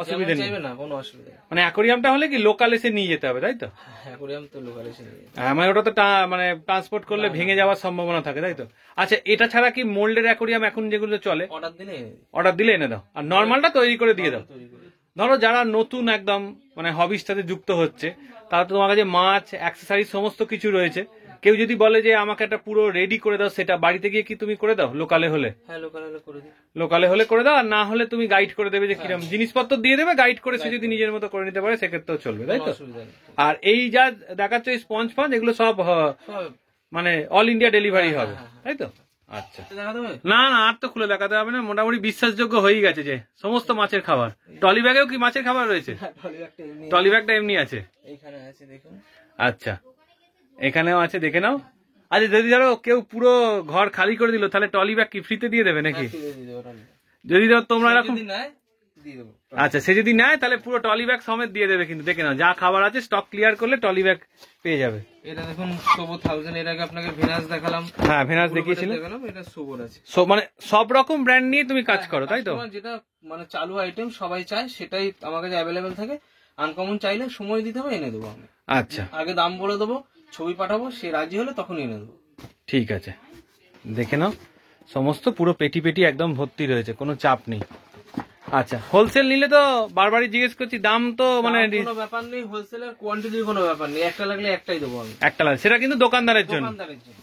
অসুবিধা নেই? না, কোনো অসুবিধা নেই। মানে অ্যাকোরিয়ামটা হলে কি লোকাল এসে নিয়ে যেতে হবে, তাই তো? অ্যাকোরিয়াম তো লোকাল এসে নিয়ে যায়। হ্যাঁ, মানে ওটা তো মানে ট্রান্সপোর্ট করলে ভেঙে যাওয়ার সম্ভাবনা থাকে, তাই তো? আচ্ছা, এটা ছাড়া কি মোল্ডের অ্যাকোরিয়াম এখন যেগুলো চলে, অর্ডার দিলে এনে দিই। অর্ডার দিলে এনে দাও, আর নর্মালটা তৈরি করে দিয়ে দাও? তৈরি করে। ধরো যারা নতুন একদম মানে হবির সাথে যুক্ত হচ্ছে, তাহলে তো তোমার কাছে মাছ অ্যাক্সেসরিজ সমস্ত কিছু রয়েছে। কেউ যদি বলে যে আমাকে একটা পুরো রেডি করে দাও, সেটা বাড়িতে গিয়ে কি তুমি করে দাও? লোকালে হলে হ্যাঁ, লোকাল হলে করে দিই। লোকালে হলে করে দাও, আর না হলে তুমি গাইড করে দেবে যে কিরকম জিনিসপত্র দিয়ে দেবে, গাইড করে সে যদি নিজের মতো করে নিতে পারে সেক্ষেত্রেও চলবে, তাই তো? অসুবিধা নেই। আর এই যা দেখাচ্ছ স্পঞ্জ ফঞ্জ, এগুলো সব সব মানে অল ইন্ডিয়া ডেলিভারি হ্যাঁ, হবে, হ্যাঁ, হ্যাঁ। তাই তো? আচ্ছা, দেখা দেবে? না না, আর তো খুলে দেখাতে হবে না, মোটামুটি বিশ্বাসযোগ্য হয়েই গেছে যে সমস্ত মাছের খাবার। ট্রলি ব্যাগেও কি মাছের খাবার রয়েছে? ট্রলি ব্যাগটা এমনি ট্রলি ব্যাগটা এমনি আছে? এইখানে আছে, দেখুন। আচ্ছা, এখানেও আছে, দেখে নাও। আচ্ছা, যদি ধরো কেউ পুরো ঘর খালি করে দিল, তাহলে ট্রলি ব্যাগ কি ফ্রিতে দিয়ে দেবে নাকি? দিয়ে দেবো ট্রলি। যদি ধরো তোমরা এরকম, যদি নেয় দিয়ে দেবো। আচ্ছা, সে যদি নেয় তাহলে পুরো ট্রলি ব্যাগ সমেত দিয়ে দেবে, কিন্তু দেখে নাও যা খাবার আছে স্টক ক্লিয়ার করলে ট্রলি ব্যাগ পেয়ে যাবে। এটা দেখুন সোবো 1000, এর আগে আপনাকে ভেনাস দেখালাম। হ্যাঁ, ভেনাস পুরো দেখিয়েছিলে। দেখালাম, এটা সোবোর আছে। মানে সব রকম ব্র্যান্ড নিয়ে তুমি কাজ করো, তাই তো? কাস্টমার যেটা মানে চালু আইটেম সবাই চায় সেটাই আমার কাছে অ্যাভেলেবেল থাকে। আনকমন চাইলে সময় দিতে হবে, এনে দেবো আমি। আচ্ছা, আগে দাম বলে দেবো, ছবি পাঠাবো, সে রাজি হলে তখন এনে দেবো। ঠিক আছে, দেখে নাও সমস্ত পুরো পেটি পেটি একদম ভর্তি রয়েছে, কোনো চাপ নেই। আচ্ছা, হোলসেল নিলে তো বারবারই জিজ্ঞেস করছি, দাম তো মানে দাম কোনো ব্যাপার নেই, হোলসেলের কোয়ান্টিটির কোনো ব্যাপার নেই, একটা লাগলে একটাই দেবো আমি। একটা লাগে, সেটা কিন্তু দোকানদারের জন্য। দোকানদারের জন্য।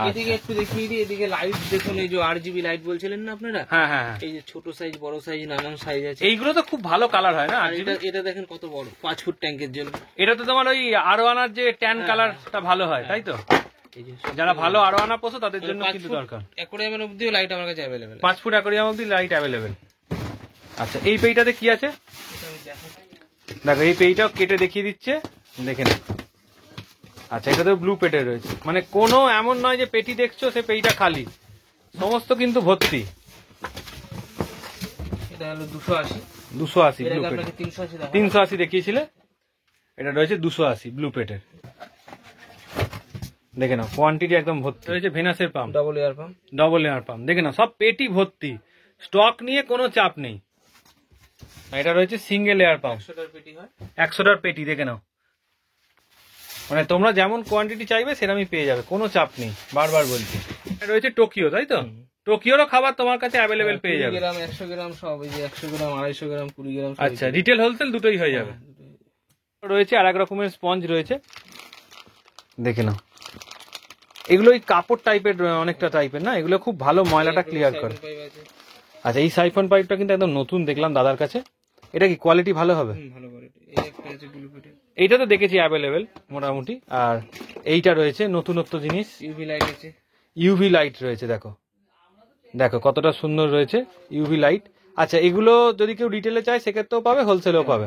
এদিকে একটু দেখিয়ে দিই, এদিকে লাইট দেখুন, এই যে RGB লাইট বলছিলেন না আপনারা, হ্যাঁ হ্যাঁ হ্যাঁ, এই যে ছোট সাইজ, বড় সাইজ, নানান সাইজ আছে। এইগুলো তো খুব ভালো কালার হয় না? আর এটা দেখেন কত বড়, 5 ফুট ট্যাঙ্কের জন্য। এটা তো তোমার ওই আরোয়ানার যে ট্যান কালারটা ভালো হয়, তাই তো? এই যে যারা ভালো আরোয়ানা পোষো তাদের জন্য কিন্তু দরকার। অ্যাকোয়ারিয়ামের অবধিও লাইট আমার কাছে অ্যাভেলেবেল। 5 ফুট অ্যাকোয়ারিয়াম অব্দি লাইট অ্যাভেলেবেল। আচ্ছা, এই পেইটাতে কি আছে দেখো, এই পেইটাও কেটে দেখিয়ে দিচ্ছে, দেখে নাও। আচ্ছা, এটা তো ব্লু পেটের রয়েছে, মানে কোনো এমন নয় যে পেটি দেখছো সে পেইটা খালি, সমস্ত কিন্তু ভর্তি। এটা হলো 280। 280 এর ব্লু আগে পেট, আপনাকে 380 দেখালাম। 380 দেখিয়েছিলে, এটা রয়েছে 280 ব্লু পেটের। দেখে নাও কোয়ান্টিটি একদম ভর্তি রয়েছে। ভেনাসের pump, double air pump. Double air pump, দেখে নাও সব পেটি ভর্তি, স্টক নিয়ে কোনো চাপ নেই। আর এটা রয়েছে সিঙ্গেল এয়ার পাম্প, 100টার পেটি হয়। 100টার পেটি, দেখে নাও। মানে তোমরা যেমন কোয়ান্টিটি চাইবে সেরকমই পেয়ে যাবে, কোনো চাপ নেই, বারবার বলছি। এটা রয়েছে টোকিও, তাই তো? টোকিওরও খাবার তোমার কাছে অ্যাভেলেবেল পেয়ে 20 যাবে। গ্রাম, 100 গ্রাম সব, এই যে 100 গ্রাম, 250 গ্রাম, 20 গ্রাম সব। আচ্ছা, রিটেল হোলসেল দুটোই হয়ে যাবে। রয়েছে আর এক রকমের স্পঞ্জ রয়েছে, দেখে নাও। এগুলো ওই কাপড় টাইপের, অনেকটা টাইপের না, এগুলো খুব ভালো ময়লাটা ক্লিয়ার করে। আচ্ছা, এই সাইফন পাইপটা কিন্তু একদম নতুন দেখলাম দাদার কাছে, এটা কি কোয়ালিটি ভালো হবে? ভালো করে। এই একটা আছে ব্লু পেটি, এইটা তো দেখেছি অ্যাভেলেবেল মোটামুটি। আর এইটা রয়েছে নতুনত্ব জিনিস, ইউভি লাইট আছে। ইউভি লাইট রয়েছে, দেখো দেখো কতটা সুন্দর রয়েছে ইউভি লাইট। আচ্ছা, এগুলো যদি কেউ রিটেলে চায় সেক্ষেত্রেও পাবে, হোলসেলেও পাবে।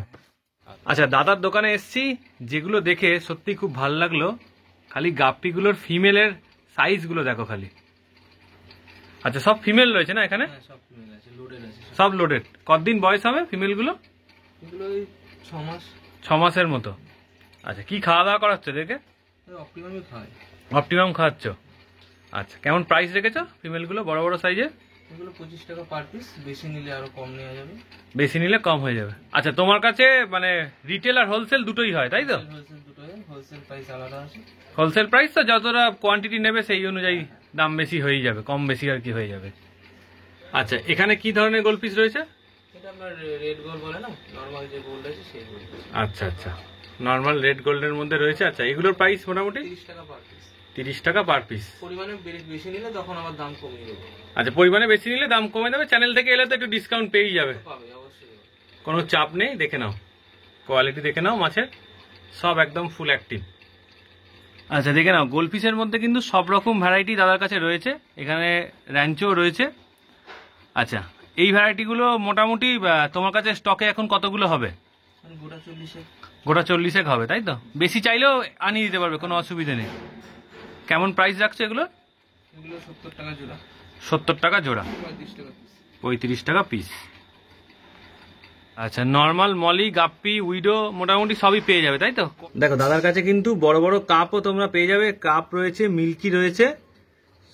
আচ্ছা, দাদার দোকানে এসছি, যেগুলো দেখে সত্যি খুব ভালো লাগলো, খালি গাপ্পিগুলোর ফিমেলের সাইজগুলো দেখো খালি। আচ্ছা, সব ফিমেল রয়েছে না এখানে? হ্যাঁ, সব ফিমেল আছে, লোডেড আছে সব লোডেড। কতদিন বয়স হবে ফিমেলগুলো? এগুলো ওই 6 মাস। 6 মাসের মতো। আচ্ছা, কি খাওয়া দাওয়া করাচ্ছ এদেরকে? অপটিমামই খায়। অপটিমাম খাওয়াচ্ছ? আচ্ছা, কেমন প্রাইস রেখেছো ফিমেলগুলো বড় বড় সাইজের? এগুলো 25 টাকা পার পিস, বেশি নিলে আরো কম নেওয়া যাবে। বেশি নিলে কম হয়ে যাবে। আচ্ছা, তোমার কাছে মানে রিটেল আর হোলসেল দুটোই হয়, তাই তো? হোলসেল দুটো, হোলসেল প্রাইস আলাদা আছে। হোলসেল প্রাইস তো যতটা কোয়ান্টিটি নেবে সেই অনুযায়ী দাম বেশি হয়ে যাবে, কম বেশি আর কি হয়ে যাবে। আচ্ছা, এখানে কি ধরনের গোল্ড পিস রয়েছে? এটা আপনার রেড গোল্ড বলে না, নরমাল যে গোল্ড আছে সেই গোল্ড। আচ্ছা আচ্ছা, নর্মাল রেড গোল্ডের মধ্যে রয়েছে। আচ্ছা, এগুলোর প্রাইস মোটামুটি 30 টাকা পার পিস। 30 টাকা পার পিস। পরিমাণে বেশি নিলে তখন আবার দাম কমিয়ে দেবো। আচ্ছা, পরিমাণে বেশি নিলে দাম কমে যাবে, চ্যানেল থেকে এলে তো একটু ডিসকাউন্ট পেয়েই যাবে, পাবে অবশ্যই। কোনো চাপ নেই। দেখে নাও কোয়ালিটি, দেখে নাও মাছের, সব একদম ফুল অ্যাক্টিভ। আচ্ছা, দেখে নাও গোল্ড পিসের মধ্যে কিন্তু সব রকম ভ্যারাইটি দাদার কাছে রয়েছে, এখানে র্যাঞ্চো রয়েছে। আচ্ছা, এই ভ্যারাইটিগুলো মোটামুটি তোমার কাছে স্টকে এখন কতগুলো হবে? গোটা 40। গোটা 40 হবে, তাই তো? বেশি চাইলেও আনিয়ে দিতে পারবে, কোনো অসুবিধা নেই। কেমন প্রাইস রাখছো এগুলো? এগুলো 70 টাকা জোড়া। 70 টাকা জোড়া, 35 টাকা পিস। 35 টাকা পিস। আচ্ছা, নর্মাল মলি, গাপ্পি, উইডো মোটামুটি সবই পেয়ে যাবে, তাই তো? দেখো দাদার কাছে কিন্তু বড় বড় কাপও তোমরা পেয়ে যাবে, কাপ রয়েছে, মিল্কি রয়েছে,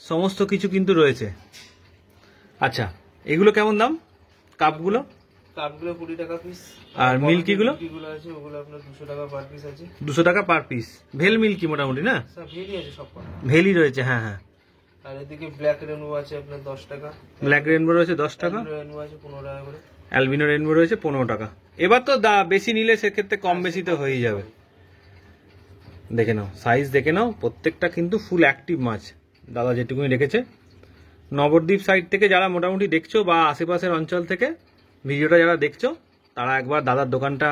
সমস্ত কিছু কিন্তু রয়েছে। আচ্ছা, এগুলো কেমন দাম কাপগুলো? কাপগুলো 20 টাকা পিস। আর মিল্কিগুলো? মিল্কিগুলো আছে, ওগুলো আপনার 200 টাকা পার পিস আছে। 200 টাকা পার পিস। ভেল মিল্কি মোটামুটি না? সব ভেরি আছে, সব কটা। ভেলি রয়েছে, হ্যাঁ হ্যাঁ। আর এদিকে ব্ল্যাক রেনবো আছে আপনার 10 টাকা। ব্ল্যাক রেনবো রয়েছে 10 টাকা, রেনবো আছে 15 টাকা করে। অ্যালবিনো রেনবো রয়েছে 15 টাকা। এবার তো বেশি নিলে সেক্ষেত্রে কম বেশি তো হয়েই যাবে। দেখে নাও, সাইজ দেখে নাও, প্রত্যেকটা কিন্তু ফুল অ্যাক্টিভ মাছ দাদা যেটুকুনি রেখেছে। নবদ্বীপ সাইড থেকে যারা মোটামুটি দেখছো বা আশেপাশের অঞ্চল থেকে ভিডিওটা যারা দেখছো, তারা একবার দাদার দোকানটা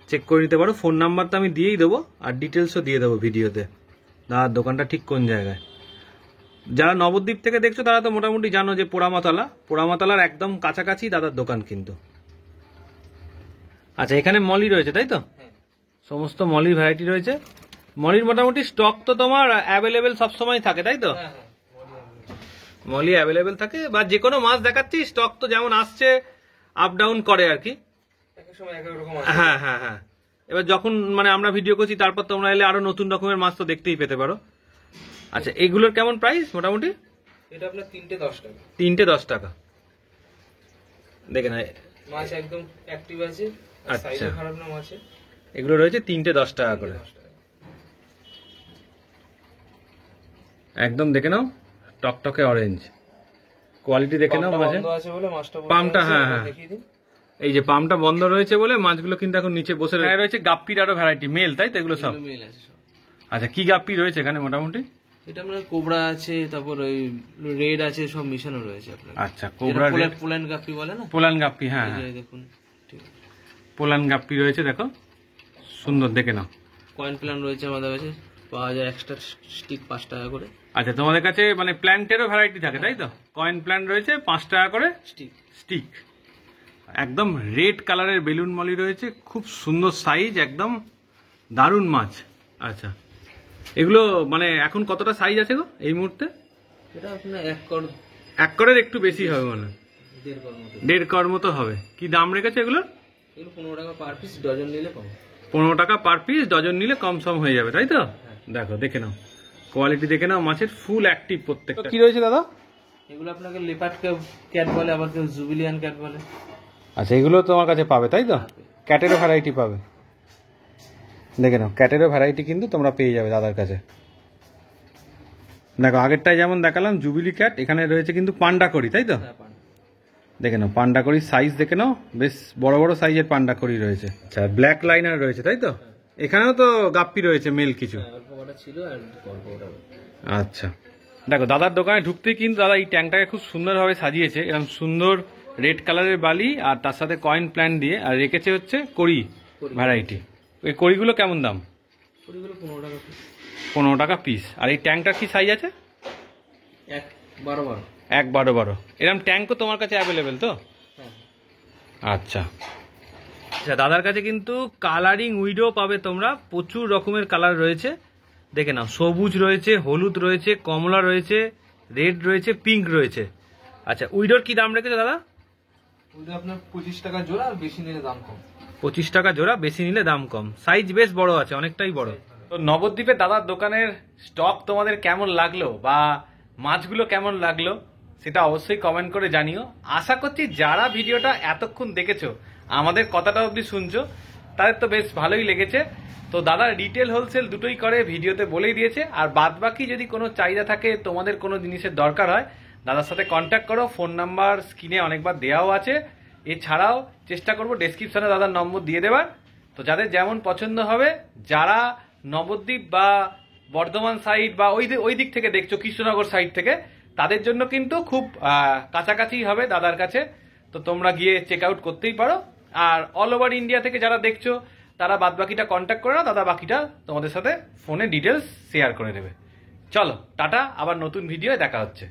চেক করে নিতে পারো। ফোন নাম্বার তো আমি দিয়েই দেবো, আর ডিটেলসও দিয়ে দেবো ভিডিওতে, দাদার দোকানটা ঠিক কোন জায়গায়। যারা নবদ্বীপ থেকে দেখছো তারা তো মোটামুটি জানো যে পোড়ামাতলার একদম কাছাকাছি দাদার দোকান কিন্তু। আচ্ছা, এখানে মলি রয়েছে তাই তো? সমস্ত মলির ভ্যারাইটি রয়েছে। মলির মোটামুটি স্টক তো তোমার অ্যাভেলেবেল সবসময় থাকে তাই তো? মলি অ্যাভেলেবেল থাকে, বা যে কোনো মাছ দেখাচ্ছি স্টক তো যেমন আসছে আপ ডাউন করে আর কি। হ্যাঁ হ্যাঁ হ্যাঁ, এবার যখন মানে আমরা ভিডিও করছি তারপর তোমরা এলে আরো নতুন রকমের মাছ তো দেখতেই পেতে পারো। আচ্ছা, এগুলোর কেমন প্রাইস মোটামুটি? এটা আপনার 3টে 10 টাকা। 3টে 10 টাকা। দেখে না, মাছ একদম অ্যাক্টিভ আছে, আচ্ছা। সাইজও খারাপ না মাছে। এগুলো রয়েছে 3টে 10 টাকা করে। একদম দেখে নাও, টকটকে অরেঞ্জ কোয়ালিটি দেখে নাও মাঝে। বন্ধ আছে বলে মাছটা বন্ধ পামটা, আছে, হ্যাঁ একবার হ্যাঁ, দেখিয়ে দিন। এই যে পামটা বন্ধ রয়েছে বলে মাছগুলো কিন্তু এখন নিচে বসে রয়েছে। গাপ্পির আরো ভ্যারাইটি মেল তাই তো এগুলো সব? এগুলো মেল আছে সব। আচ্ছা, কি গাপ্পি রয়েছে এখানে মোটামুটি? এটা আপনার কোবরা আছে, তারপর ওই রেড আছে, সব মিশানো রয়েছে আপনার। আচ্ছা, কোবরা, পোলান গাপ্পি বলে না, পোলান গাপ্পি, হ্যাঁ এই হ্যাঁ, যে দেখুন, ঠিক আছে। পোলান গাপ্পি রয়েছে, দেখো সুন্দর দেখে নাও। কয়েন প্ল্যান রয়েছে আমাদের কাছে, পাওয়া যায় এক্সট্রা স্টিক 5 টাকা করে। আচ্ছা, তোমাদের কাছে মানে প্ল্যান্টেরও ভ্যারাইটি থাকে তাই তো? কয়েন প্ল্যান্ট রয়েছে 5 টাকা করে স্টিক। স্টিক। একদম রেড কালারের বেলুন মলি রয়েছে, খুব সুন্দর সাইজ, একদম দারুণ মাছ। আচ্ছা, এগুলো মানে এখন কতটা সাইজ আছে গো এই মুহূর্তে? এটা আপনার 1 কর, 1 করের একটু বেশি হবে মানে, 1.5 কর মতো। 1.5 কর মতো হবে। কি দাম রেখেছে এগুলো? এগুলো 15 টাকা পার পিস, ডজন নিলে কম। 15 টাকা পার পিস, ডজন নিলে কম সম হয়ে যাবে তাই তো? দেখো দেখে নাও, কোয়ালিটি দেখে নাও মাছের, ফুল অ্যাক্টিভ প্রত্যেকটা। কি রয়েছে দাদা? এগুলো আপনাকে লেপার্ড ক্যাট বলে, আবার কেউ জুবিলিয়ান ক্যাট বলে। আচ্ছা, এগুলো তোমার কাছে পাবে তাই তো? ক্যাটেরও ভ্যারাইটি পাবে, দেখে নাও ক্যাটেরও ভ্যারাইটি কিন্তু তোমরা পেয়ে যাবে দাদার কাছে। দেখো, আগেরটায় যেমন দেখালাম জুবিলি ক্যাট, এখানে রয়েছে কিন্তু পান্ডা করি তাই তো? দেখে নাও পান্ডা করির সাইজ দেখে নাও, বেশ বড় বড় সাইজের পান্ডা করি রয়েছে। আচ্ছা, ব্ল্যাক লাইনার রয়েছে তাই তো? এখানেও তো গাপ্পি রয়েছে মেল কিছু। ছিল আর গল্পটা। আচ্ছা, দেখো দাদার দোকানে ঢুকতেই কিন্তু দাদা এই ট্যাঙ্কটাকে খুব সুন্দরভাবে সাজিয়েছে, এরকম সুন্দর রেড কালারের বালি আর তার সাথে কয়েন প্ল্যান দিয়ে, আর রেখেছে হচ্ছে কড়ি ভ্যারাইটি। এই কড়িগুলো কেমন দাম? কড়িগুলো 15 টাকা পিস। 15 টাকা পিস। আর এই ট্যাঙ্কটার কি সাইজ আছে? 1/12। 1/12 এরকম ট্যাঙ্কও তোমার কাছে অ্যাভেলেবেল তো? হ্যাঁ। আচ্ছা আচ্ছা, দাদার কাছে কিন্তু কালারিং উইডো পাবে তোমরা, প্রচুর রকমের কালার রয়েছে। দেখে নাও, সবুজ রয়েছে, হলুদ রয়েছে, কমলা রয়েছে, রেড রয়েছে, পিঙ্ক রয়েছে। আচ্ছা, উইডোর কি দাম রেখেছে দাদা? ওইটা আপনার 25 টাকা জোড়া, আর বেশি নিলে দাম কম। 25 টাকা জোড়া, বেশি নিলে দাম কম। সাইজ বেশ বড় আছে, অনেকটাই বড়। তো নবদ্বীপে দাদার দোকানের স্টক তোমাদের কেমন লাগলো বা মাছগুলো কেমন লাগলো সেটা অবশ্যই কমেন্ট করে জানিও। আশা করছি যারা ভিডিওটা এতক্ষণ দেখেছো, আমাদের কথাটা অবধি শুনছো, তাদের তো বেশ ভালোই লেগেছে। তো দাদা রিটেল হোলসেল দুটোই করে, ভিডিওতে বলেই দিয়েছে। আর বাদ বাকি যদি কোনো চাহিদা থাকে, তোমাদের কোনো জিনিসের দরকার হয়, দাদার সাথে কন্ট্যাক্ট করো। ফোন নাম্বার স্ক্রিনে অনেকবার দেওয়াও আছে, এছাড়াও চেষ্টা করবো ডেসক্রিপশনে দাদার নম্বর দিয়ে দেওয়ার। তো যাদের যেমন পছন্দ হবে, যারা নবদ্বীপ বা বর্ধমান সাইড বা ওই দিক থেকে দেখছো, কৃষ্ণনগর সাইড থেকে, তাদের জন্য কিন্তু খুব কাছাকাছি হবে দাদার কাছে। তো তোমরা গিয়ে চেক আউট করতেই পারো। আর অল ওভার ইন্ডিয়া থেকে যারা দেখছো, তারা বাদ বাকিটা কন্ট্যাক্ট করে নাও, দাদা বাকিটা তোমাদের সাথে ফোনে ডিটেলস শেয়ার করে দেবে। চলো টাটা, আবার নতুন ভিডিও দেখা হচ্ছে।